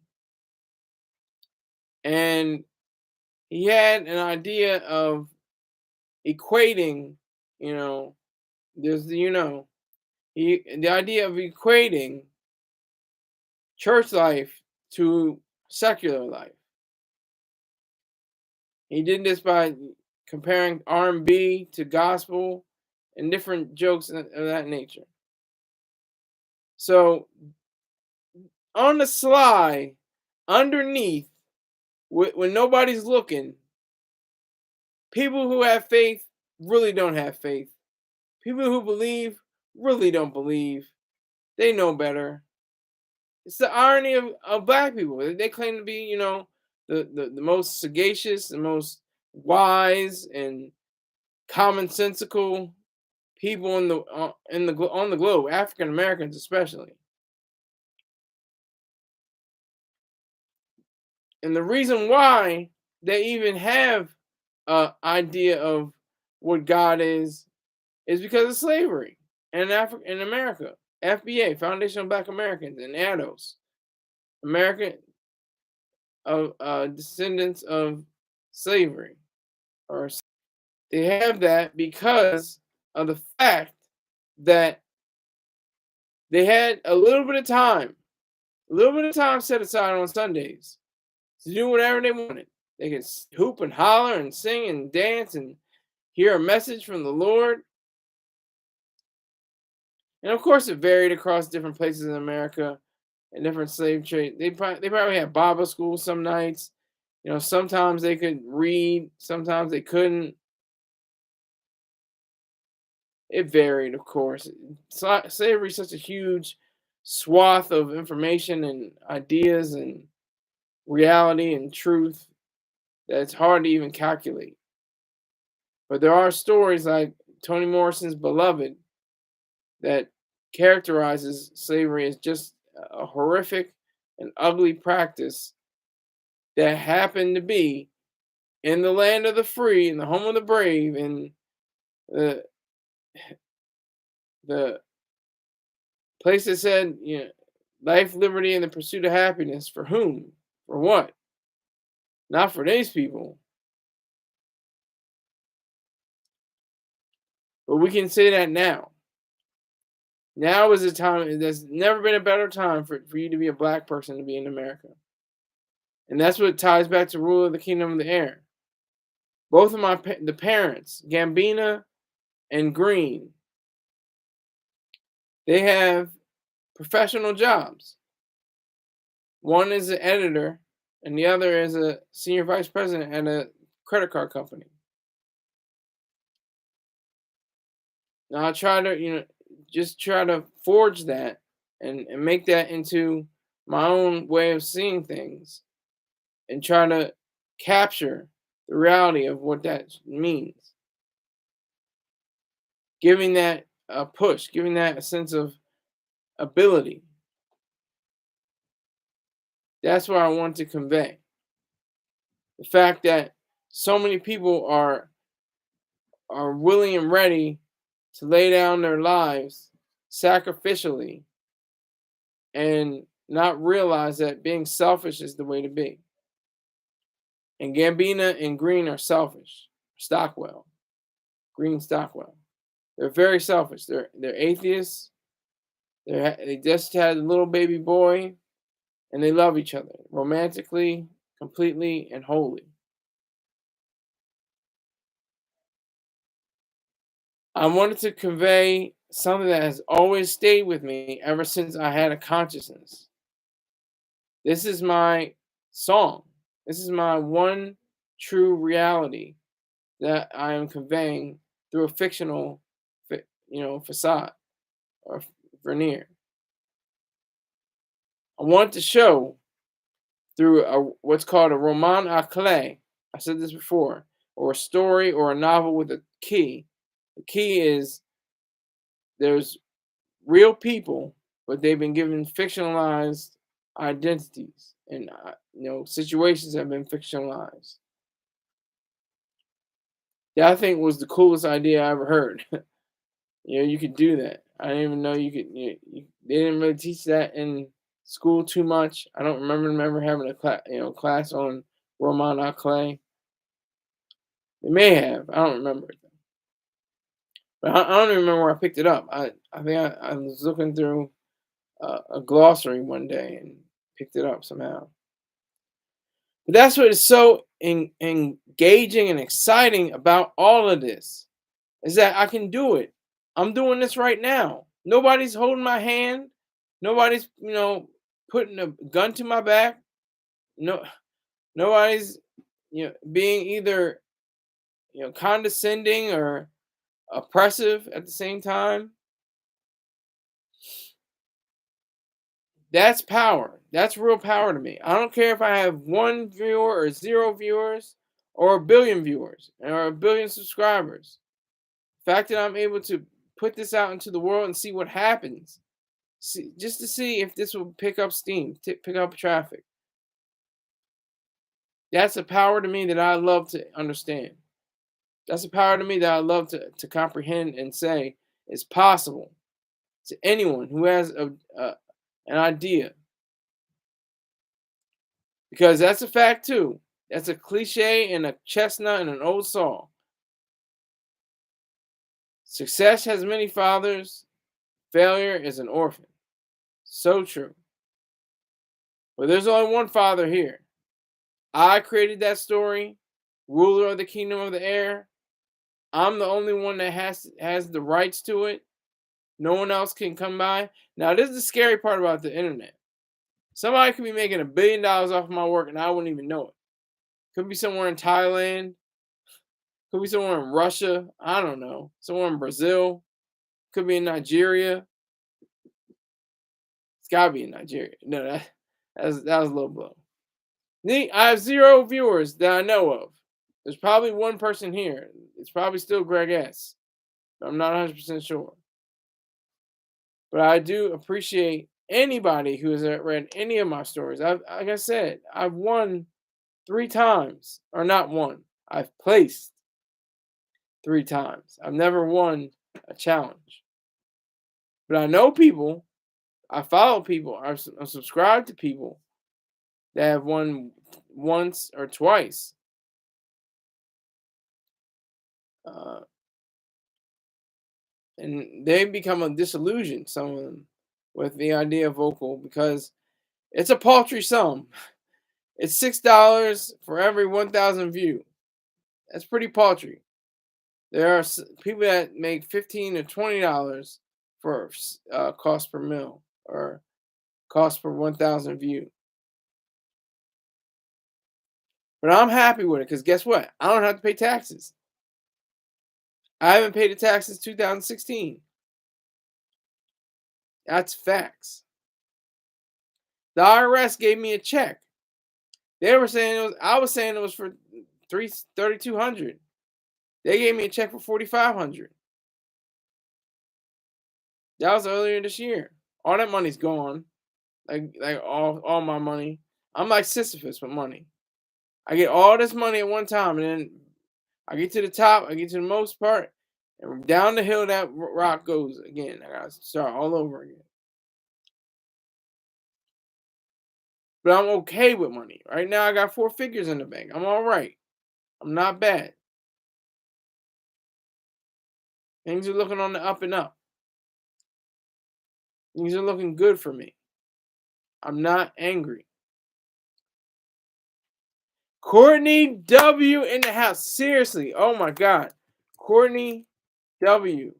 And he had an idea of equating, there's the idea of equating church life to secular life. He did this by comparing R&B to gospel and different jokes of that nature. So on the sly, underneath, when nobody's looking, people who have faith really don't have faith. People who believe really don't believe. They know better. It's the irony of black people. They claim to be, the most sagacious, the most wise and commonsensical people on the globe, African Americans especially. And the reason why they even have an idea of what God is because of slavery in America. FBA, Foundation of Black Americans, and ADOS, American descendants of slavery, or they have that because of the fact that they had a little bit of time set aside on Sundays to do whatever they wanted. They could hoop and holler and sing and dance and hear a message from the Lord. And of course, it varied across different places in America and different slave trade. They probably had Bible school some nights. Sometimes they could read, sometimes they couldn't. It varied, of course. Slavery is such a huge swath of information and ideas and reality and truth that it's hard to even calculate. But there are stories like Toni Morrison's Beloved that characterizes slavery as just a horrific and ugly practice that happened to be in the land of the free, in the home of the brave, in the place that said, life, liberty, and the pursuit of happiness. For whom? For what? Not for these people. But we can say that now. Now is a time, there's never been a better time for you to be a black person to be in America. And that's what ties back to rule of the kingdom of the air. Both of the parents, Gambina and Green, they have professional jobs. One is an editor, and the other is a senior vice president at a credit card company. Now I try to, just try to forge that and make that into my own way of seeing things. and try to capture the reality of what that means. Giving that a push, giving that a sense of ability. That's what I want to convey. The fact that so many people are willing and ready to lay down their lives sacrificially and not realize that being selfish is the way to be. And Gambina and Green are selfish. Stockwell, Green Stockwell. They're very selfish. They're atheists. They just had a little baby boy, and they love each other romantically, completely, and wholly. I wanted to convey something that has always stayed with me ever since I had a consciousness. This is my song. This is my one true reality that I am conveying through a fictional, facade or veneer. I want to show through what's called a roman à clé. I said this before, or a story or a novel with a key. The key is there's real people, but they've been given fictionalized identities, and situations have been fictionalized. That I think was the coolest idea I ever heard. You could do that. I didn't even know you could. They didn't really teach that in school too much. I don't remember having a class on roman à clé. They may have. I don't remember it. But I don't even remember where I picked it up. I think I was looking through a glossary one day and picked it up somehow. But that's what is so engaging and exciting about all of this is that I can do it. I'm doing this right now. Nobody's holding my hand. Nobody's putting a gun to my back. No, nobody's being either condescending or oppressive at the same time. That's power. That's real power to me. I don't care if I have one viewer or zero viewers or a billion viewers or a billion subscribers. The fact that I'm able to put this out into the world and see what happens, just to see if this will pick up steam, pick up traffic. That's a power to me that I love to understand. That's a power to me that I love to comprehend and say is possible to anyone who has an idea. Because that's a fact too. That's a cliche and a chestnut and an old song. Success has many fathers. Failure is an orphan. So true. But there's only one father here. I created that story, ruler of the kingdom of the air. I'm the only one that has the rights to it. No one else can come by. Now, this is the scary part about the internet. Somebody could be making $1 billion off of my work and I wouldn't even know it. Could be somewhere in Thailand. Could be somewhere in Russia. I don't know. Somewhere in Brazil. Could be in Nigeria. It's gotta be in Nigeria. No, that was a low blow. I have 0 viewers that I know of. There's probably one person here. It's probably still Greg S. I'm not 100% sure. But I do appreciate anybody who has read any of my stories. Like I said, I've won 3 times. Or not won. I've placed 3 times. I've never won a challenge. But I know people. I follow people. I'm subscribed to people that have won once or twice. And they become a disillusioned, some of them, with the idea of vocal because it's a paltry sum. It's $6 for every 1,000 view. That's pretty paltry. There are people that make $15 to $20 for cost per mil or cost per 1,000 view. But I'm happy with it because guess what? I don't have to pay taxes. I haven't paid a tax since 2016. That's facts. The IRS gave me a check They were saying it was. I was saying it was for 3,200. They gave me a check for 4,500. That was earlier this year. All that money's gone. Like all my money. I'm like Sisyphus with money. I get all this money at one time, and then I get to the top. I get to the most part, and down the hill that rock goes again. I gotta start all over again. But I'm okay with money. Right now, I got 4 figures in the bank. I'm all right. I'm not bad. Things are looking on the up and up. Things are looking good for me. I'm not angry. Courtney W in the house. Seriously. Oh my God. Courtney W.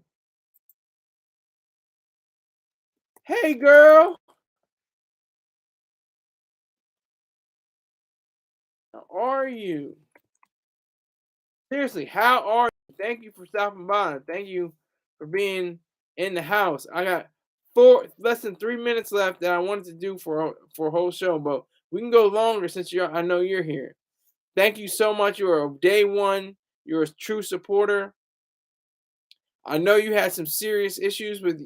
Hey, girl. How are you? Seriously, how are you? Thank you for stopping by. Thank you for being in the house. I got less than 3 minutes left that I wanted to do for a whole show, but we can go longer since I know you're here. Thank you so much. You're a day one. You're a true supporter. I know you had some serious issues with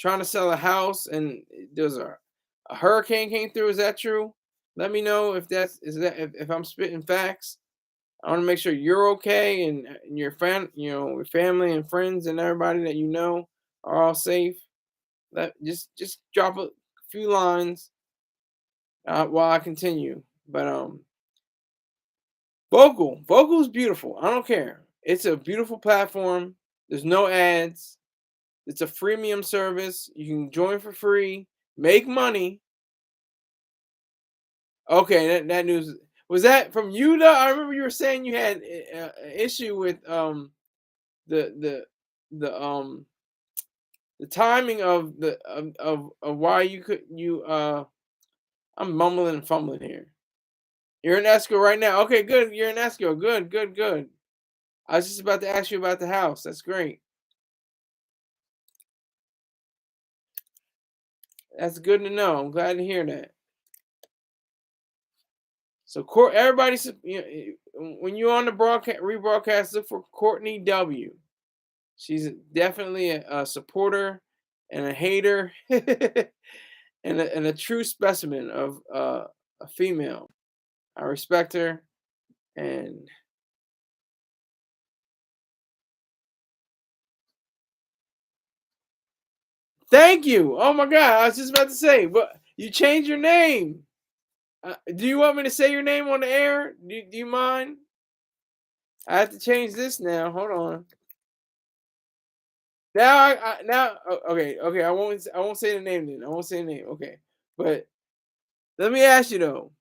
trying to sell a house, and there's a hurricane came through. Is that true? Let me know if I'm spitting facts. I want to make sure you're okay, and your family and friends and everybody that you know are all safe. Just drop a few lines while I continue. But vocal is beautiful. I don't care. It's a beautiful platform. There's no ads. It's a freemium service. You can join for free, make money. Okay, that news was that from you though. I remember you were saying you had an issue with the the the um the timing of why I'm mumbling and fumbling here. You're in escrow right now. Okay, good. You're in escrow. Good, good, good. I was just about to ask you about the house. That's great. That's good to know. I'm glad to hear that. So, everybody, when you're on the rebroadcast, look for Courtney W. She's definitely a supporter and a hater, and a true specimen of a female. I respect her, and thank you. Oh my God, I was just about to say, but you changed your name. Do you want me to say your name on the air? Do you mind? I have to change this now. Hold on. Now okay. I won't say the name then. I won't say the name. Okay, but let me ask you though.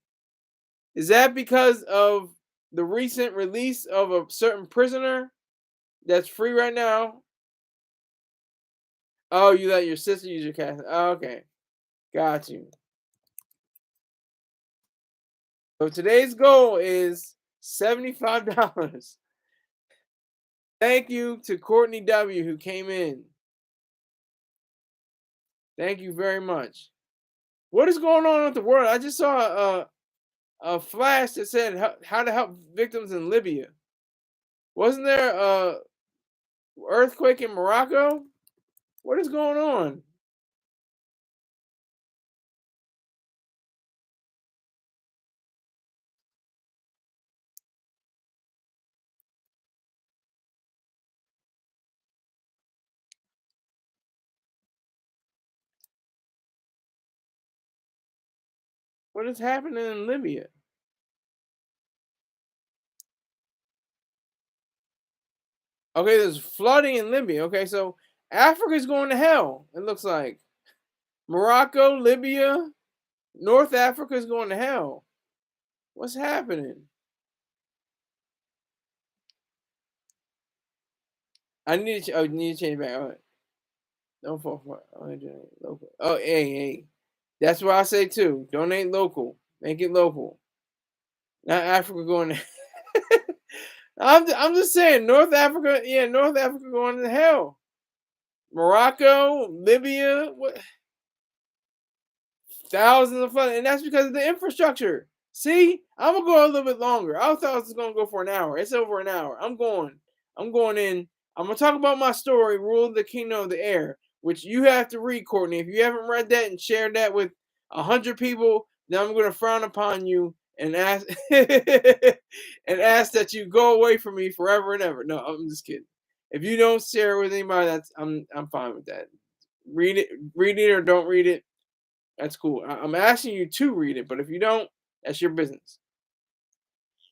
Is that because of the recent release of a certain prisoner that's free right now? Oh, you let your sister use your cat. Oh, okay, got you. So today's goal is $75. Thank you to Courtney W who came in. Thank you very much. What is going on with the world? I just saw a flash that said how to help victims in Libya. Wasn't there a earthquake in Morocco? What is going on? What is happening in Libya? Okay, there's flooding in Libya. Okay, so Africa's going to hell. It looks like Morocco, Libya, North Africa is going to hell. What's happening? I need to change back. All right. Don't fall for it. Oh, local. Oh, hey. That's what I say too. Donate local. Make it local. Not Africa going to I'm just saying North Africa, yeah, North Africa going to hell. Morocco, Libya, what thousands of flooding, and that's because of the infrastructure. See, I'm gonna go a little bit longer. I thought it was gonna go for an hour. It's over an hour. I'm going. I'm going in. I'm gonna talk about my story, Rule of the Kingdom of the Air, which you have to read, Courtney. If you haven't read that and shared that with 100 people, then I'm gonna frown upon you and ask and ask that you go away from me forever and ever. No, I'm just kidding. If you don't share it with anybody, I'm fine with that. Read it or don't read it. That's cool. I'm asking you to read it, but if you don't, that's your business.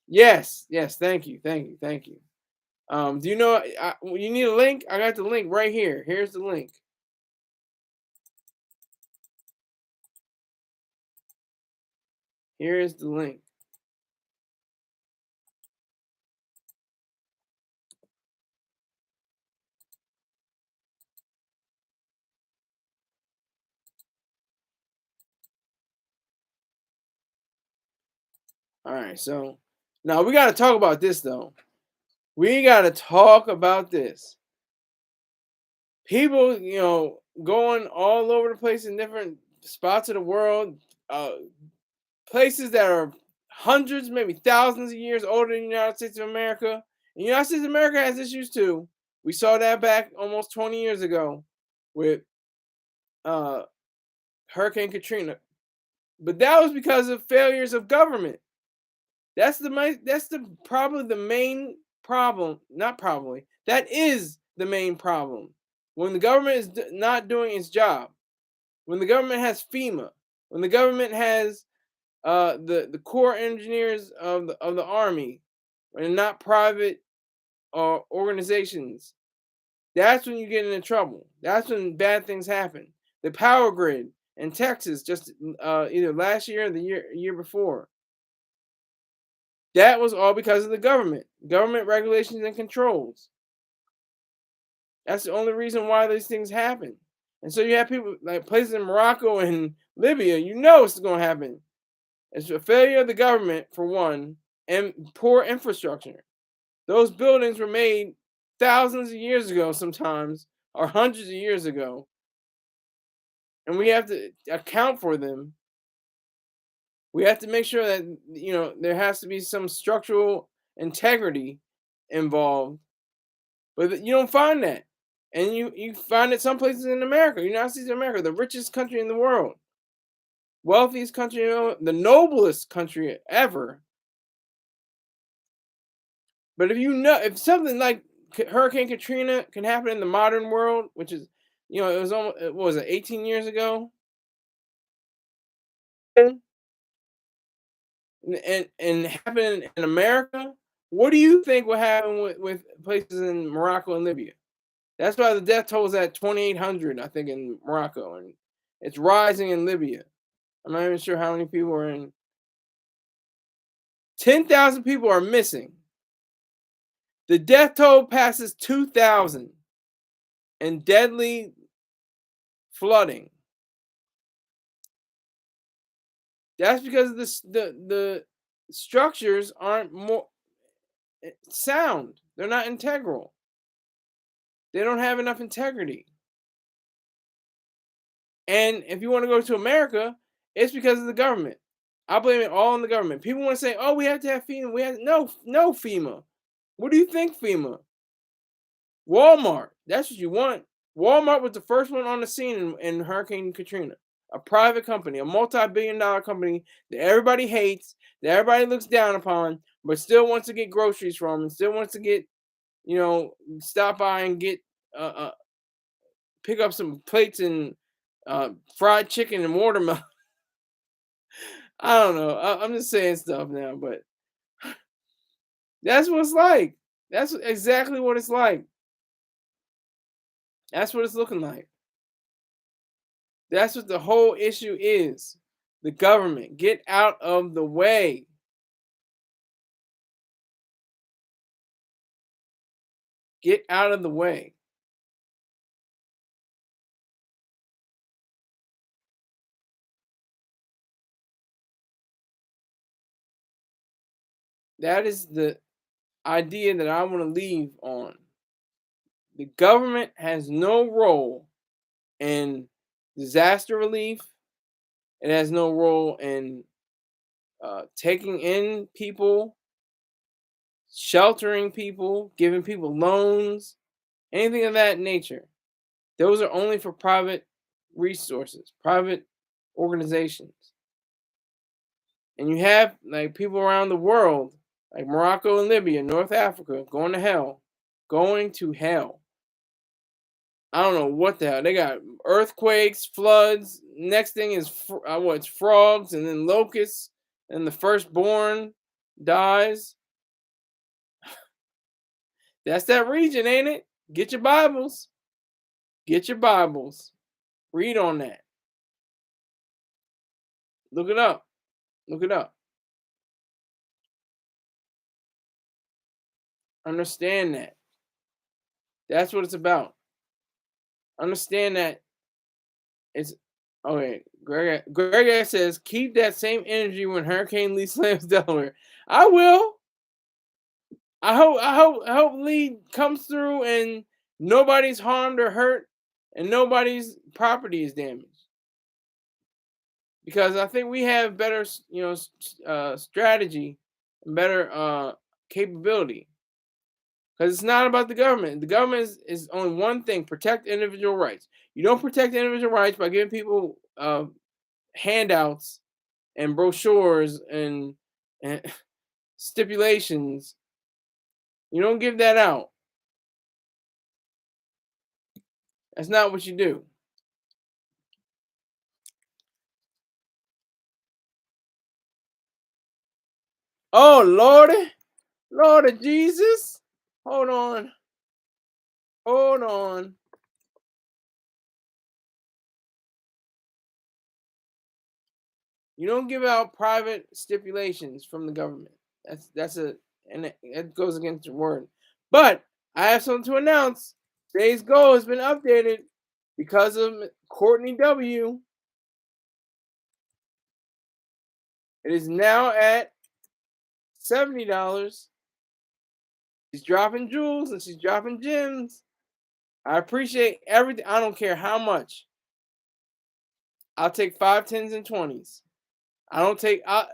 Yes, yes. Thank you, thank you, thank you. Do you know you need a link? I got the link right here. Here's the link. Here is the link. All right, so now we got to talk about this though. We got to talk about this. People, going all over the place in different spots of the world, uh, places that are hundreds, maybe thousands of years older than the United States of America. And the United States of America has issues too. We saw that back almost 20 years ago with uh, Hurricane Katrina. But that was because of failures of government. That's the probably the main problem. Not probably. That is the main problem. When the government is not doing its job. When the government has FEMA. When the government has the core engineers of the army and not private organizations, that's when you get into trouble. That's when bad things happen. The power grid in Texas, just either last year or the year before, that was all because of the government regulations and controls. That's the only reason why these things happen. And so you have people like places in Morocco and Libya. You know it's going to happen. It's a failure of the government for one, and poor infrastructure. Those buildings were made thousands of years ago, sometimes, or hundreds of years ago, and we have to account for them. We have to make sure that there has to be some structural integrity involved, but you don't find that, and you find it some places in America, United States of America, the richest country in the world, wealthiest country, the noblest country ever. But if something like Hurricane Katrina can happen in the modern world, which is, it was almost, what was it, 18 years ago, and happen in America, what do you think will happen with places in Morocco and Libya? That's why the death toll is at 2,800, I think, in Morocco, and it's rising in Libya. I'm not even sure how many people are in. 10,000 people are missing. The death toll passes 2,000 and deadly flooding. That's because the structures aren't more sound. They're not integral. They don't have enough integrity. And if you want to go to America, it's because of the government. I blame it all on the government. People want to say, "Oh, we have to have FEMA." We have no FEMA. What do you think FEMA? Walmart. That's what you want. Walmart was the first one on the scene in Hurricane Katrina. A private company, a multi-billion-dollar company that everybody hates, that everybody looks down upon, but still wants to get groceries from, and still wants to get, stop by and get, pick up some plates and fried chicken and watermelon. I don't know. I'm just saying stuff now, but that's what it's like. That's exactly what it's like. That's what it's looking like. That's what the whole issue is. The government, get out of the way. Get out of the way. That is the idea that I want to leave on. The government has no role in disaster relief. It has no role in taking in people, sheltering people, giving people loans, anything of that nature. Those are only for private resources, private organizations. And you have like people around the world, like Morocco and Libya, North Africa, going to hell. Going to hell. I don't know what the hell. They got earthquakes, floods. Next thing is what's frogs and then locusts, and the firstborn dies. That's that region, ain't it? Get your Bibles. Get your Bibles. Read on that. Look it up. Look it up. Understand that. That's what it's about. Understand that it's okay. Greg says, keep that same energy when Hurricane Lee slams Delaware. I will. I hope Lee comes through and nobody's harmed or hurt and nobody's property is damaged. Because I think we have better, strategy and better capability. Because it's not about the government. The government is only one thing: protect individual rights. You don't protect individual rights by giving people handouts and brochures and stipulations. You don't give that out. That's not what you do. Oh, Lordy. Lord Jesus. Hold on. Hold on. You don't give out private stipulations from the government. And it goes against your word. But I have something to announce. Today's goal has been updated because of Courtney W. It is now at $70. She's dropping jewels and she's dropping gems. I appreciate everything. I don't care how much. I'll take 5, 10s, and 20s. I don't take. I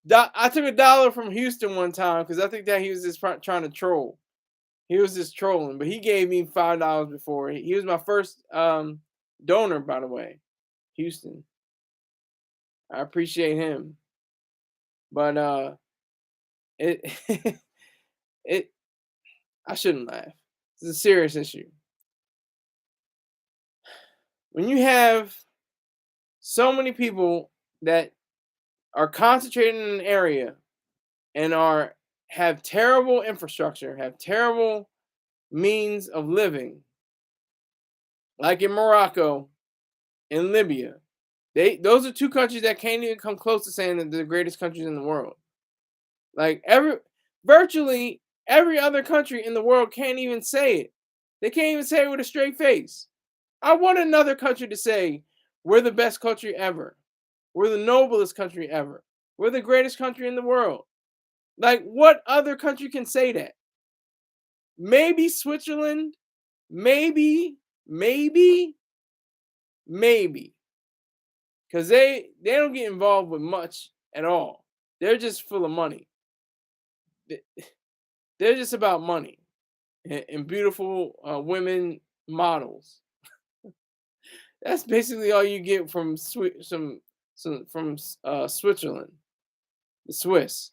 took $1 from Houston one time because I think that he was just trying to troll. He was just trolling, but he gave me $5 before. He was my first donor, by the way. Houston. I appreciate him. But it it I shouldn't laugh. It's a serious issue. When you have so many people that are concentrated in an area and have terrible infrastructure, have terrible means of living, like in Morocco and Libya. Those are two countries that can't even come close to saying that they're the greatest countries in the world. Like virtually every other country in the world can't even say it. They can't even say it with a straight face. I want another country to say we're the best country ever. We're the noblest country ever. We're the greatest country in the world. Like, what other country can say that? Maybe Switzerland. Maybe. Because they don't get involved with much at all. They're just full of money. They're just about money and beautiful women models. That's basically all you get from Switzerland, the Swiss.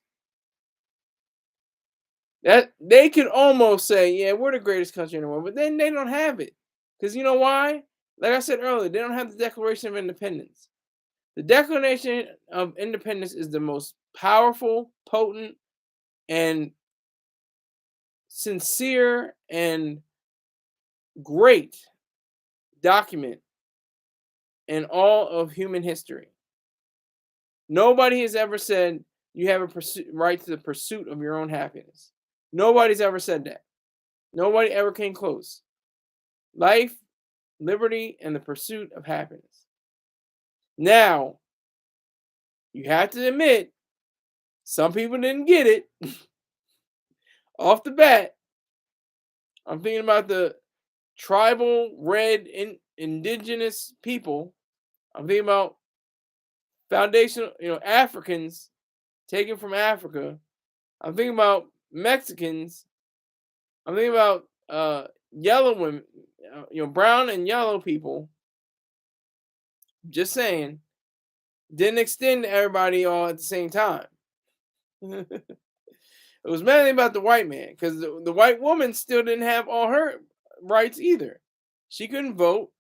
That they could almost say, yeah, we're the greatest country in the world, but then they don't have it. Because you know why? Like I said earlier, they don't have the Declaration of Independence. The Declaration of Independence is the most powerful, potent, and sincere and great document in all of human history. Nobody has ever said you have a right to the pursuit of your own happiness. Nobody's ever said that. Nobody ever came close. Life, liberty, and the pursuit of happiness. Now, you have to admit, some people didn't get it off the bat. I'm thinking about the tribal, red, indigenous people. I'm thinking about foundational, Africans taken from Africa. I'm thinking about Mexicans. I'm thinking about yellow women, brown and yellow people. Just saying, didn't extend to everybody all at the same time. It was mainly about the white man because the white woman still didn't have all her rights either. She couldn't vote.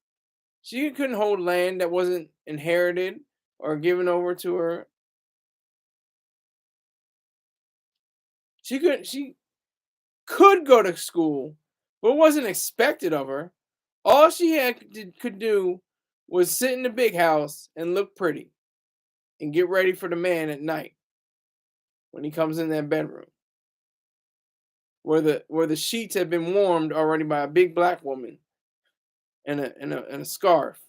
She couldn't hold land that wasn't inherited or given over to her. She could go to school, but it wasn't expected of her. All she could do was sit in the big house and look pretty and get ready for the man at night when he comes in that bedroom where the sheets have been warmed already by a big black woman and a scarf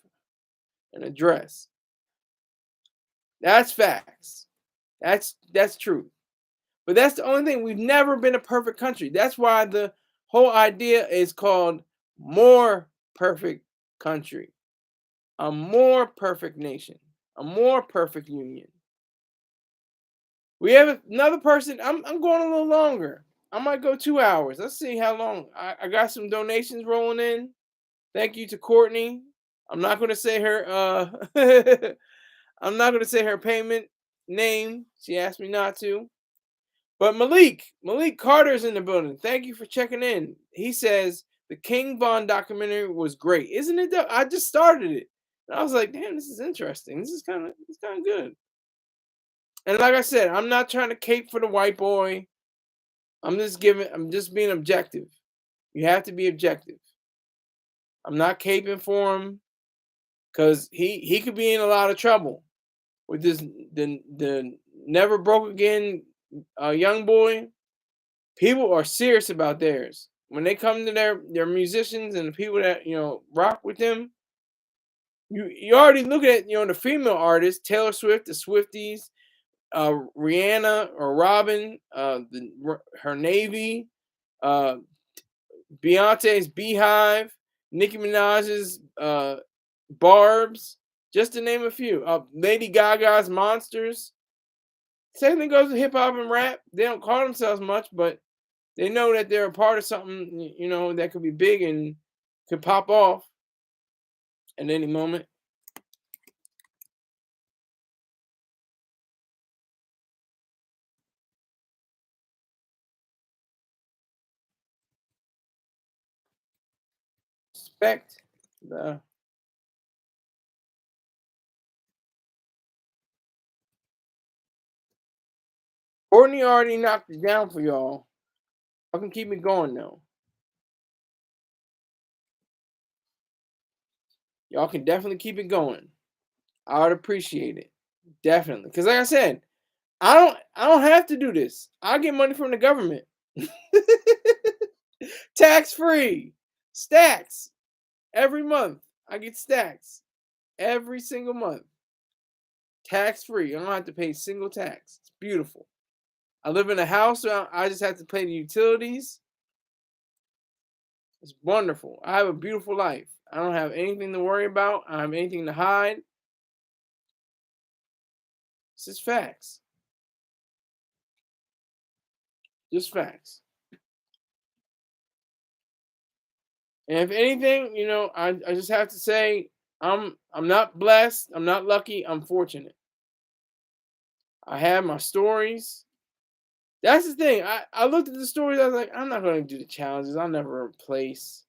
and a dress. That's facts. That's true. But that's the only thing. We've never been a perfect country. That's why the whole idea is called more perfect country, a more perfect nation, a more perfect union. We have another person. I'm going a little longer. I might go 2 hours. Let's see how long. I got some donations rolling in. Thank you to Courtney. I'm not going to say her. I'm not going to say her payment name. She asked me not to. But Malik Carter's in the building. Thank you for checking in. He says the King Von documentary was great, isn't it? I just started it, and I was like, damn, this is interesting. It's kind of good. And like I said, I'm not trying to cape for the white boy. I'm just being objective. You have to be objective. I'm not caping for him because he could be in a lot of trouble with this the never broke again young boy. People are serious about theirs. When they come to their musicians and the people that rock with them, you already look at the female artists, Taylor Swift, the Swifties, Rihanna or Robin, her Navy, uh, Beyonce's Beehive, Nicki Minaj's Barb's, just to name a few. Lady Gaga's Monsters. Same thing goes with hip hop and rap. They don't call themselves much, but they know that they're a part of something, that could be big and could pop off at any moment. Respect the Courtney already knocked it down for y'all. I can keep it going though. Y'all can definitely keep it going. I would appreciate it. Definitely. Because like I said, I don't have to do this. I get money from the government. Tax free. Stacks. Every month. I get stacks. Every single month. Tax free. I don't have to pay single tax. It's beautiful. I live in a house, so I just have to pay the utilities. It's wonderful. I have a beautiful life. I don't have anything to worry about. I don't have anything to hide. It's just facts. Just facts. And if anything, I just have to say I'm not blessed. I'm not lucky. I'm fortunate. I have my stories. That's the thing. I looked at the stories. I was like, I'm not going to do the challenges. I'll never replace.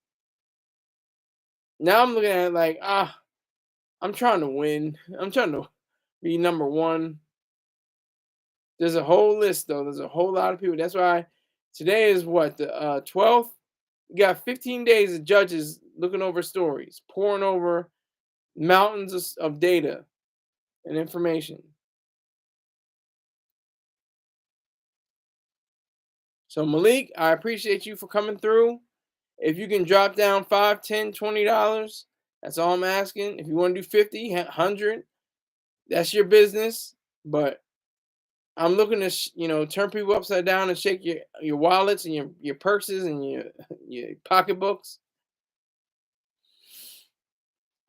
Now I'm looking at it like, I'm trying to win. I'm trying to be number one. There's a whole list though. There's a whole lot of people. That's why today is what the 12th. You got 15 days of judges looking over stories, pouring over mountains of data and information. So Malik, I appreciate you for coming through. If you can drop down 5, 10, $20, that's all I'm asking. If you want to do 50, 100, that's your business. But I'm looking to turn people upside down and shake your wallets and your purses and your pocketbooks.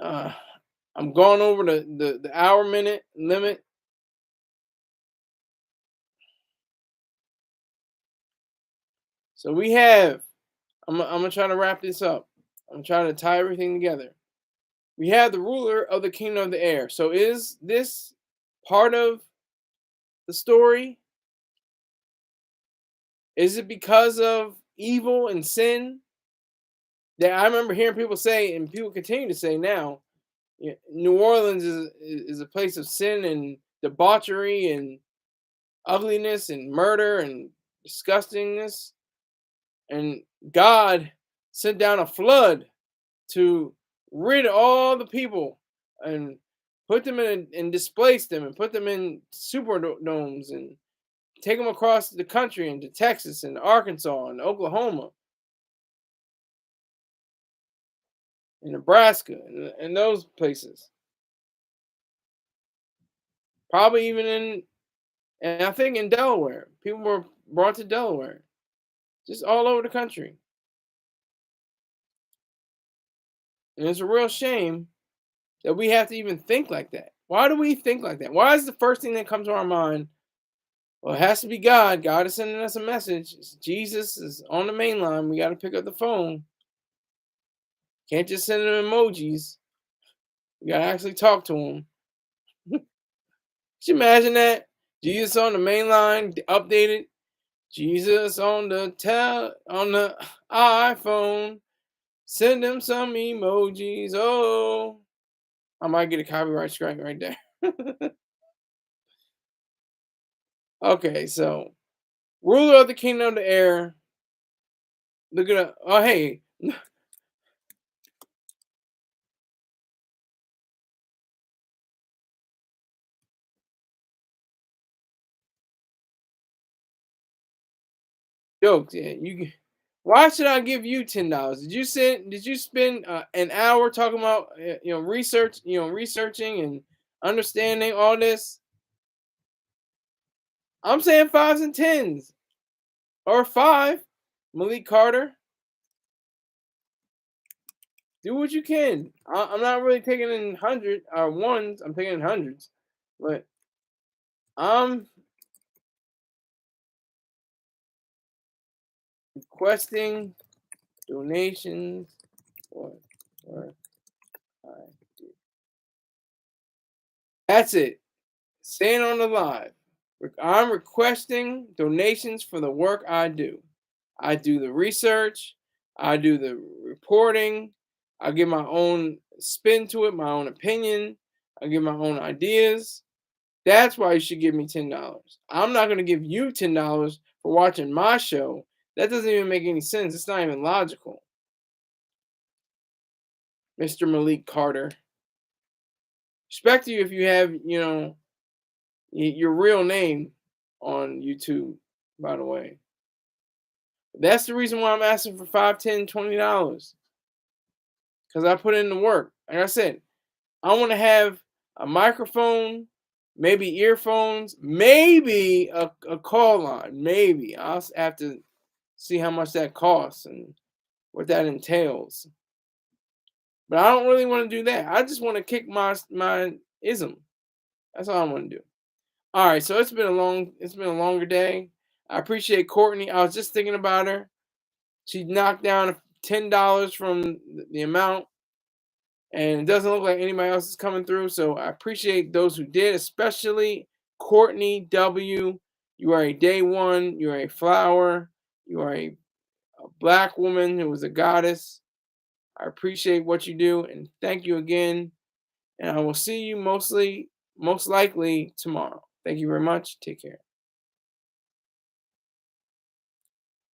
Uh, I'm going over the hour minute limit. So we have. I'm gonna try to wrap this up. I'm trying to tie everything together. We have the ruler of the kingdom of the air. So is this part of the story? Is it because of evil and sin? That I remember hearing people say, and people continue to say now, New Orleans is a place of sin and debauchery and ugliness and murder and disgustingness. And God sent down a flood to rid all the people and put them in and displace them and put them in superdomes and take them across the country into Texas and Arkansas and Oklahoma and Nebraska and those places. Probably even in, and I think in Delaware. People were brought to Delaware, just all over the country. And it's a real shame that we have to even think like that. Why do we think like that? Why is the first thing that comes to our mind? Well, it has to be God. God is sending us a message. Jesus is on the main line. We got to pick up the phone. Can't just send them emojis. We got to actually talk to him. Could you imagine that? Jesus on the main line, updated. Jesus on the iPhone. Send them some emojis. Oh, I might get a copyright strike right there. Okay, so ruler of the kingdom of the air. Look at that. Oh, hey. Jokes. Yeah, you. Why should I give you $10? Did you spend an hour talking about research, researching and understanding all this? I'm saying fives and tens or five. Malik Carter, do what you can. I'm not really taking in hundred or ones. I'm taking in hundreds, but I'm requesting donations for work I do. That's it. Staying on the live. I'm requesting donations for the work I do. I do the research, I do the reporting, I give my own spin to it, my own opinion, I give my own ideas. That's why you should give me $10. I'm not going to give you $10 for watching my show. That doesn't even make any sense. It's not even logical. Mr. Malik Carter. Respect you if you have, your real name on YouTube, by the way. That's the reason why I'm asking for $5, $10, $20. Because I put in the work. Like I said, I want to have a microphone, maybe earphones, maybe a call line. Maybe. I'll have to see how much that costs and what that entails. But I don't really want to do that. I just want to kick my ism. That's all I want to do. All right, so it's been a longer day. I appreciate Courtney. I was just thinking about her. She knocked down $10 from the amount, and it doesn't look like anybody else is coming through. So I appreciate those who did, especially Courtney W. You are a day one. You are a flower. You are a black woman who was a goddess. I appreciate what you do, and thank you again. And I will see you most likely tomorrow. Thank you very much. Take care.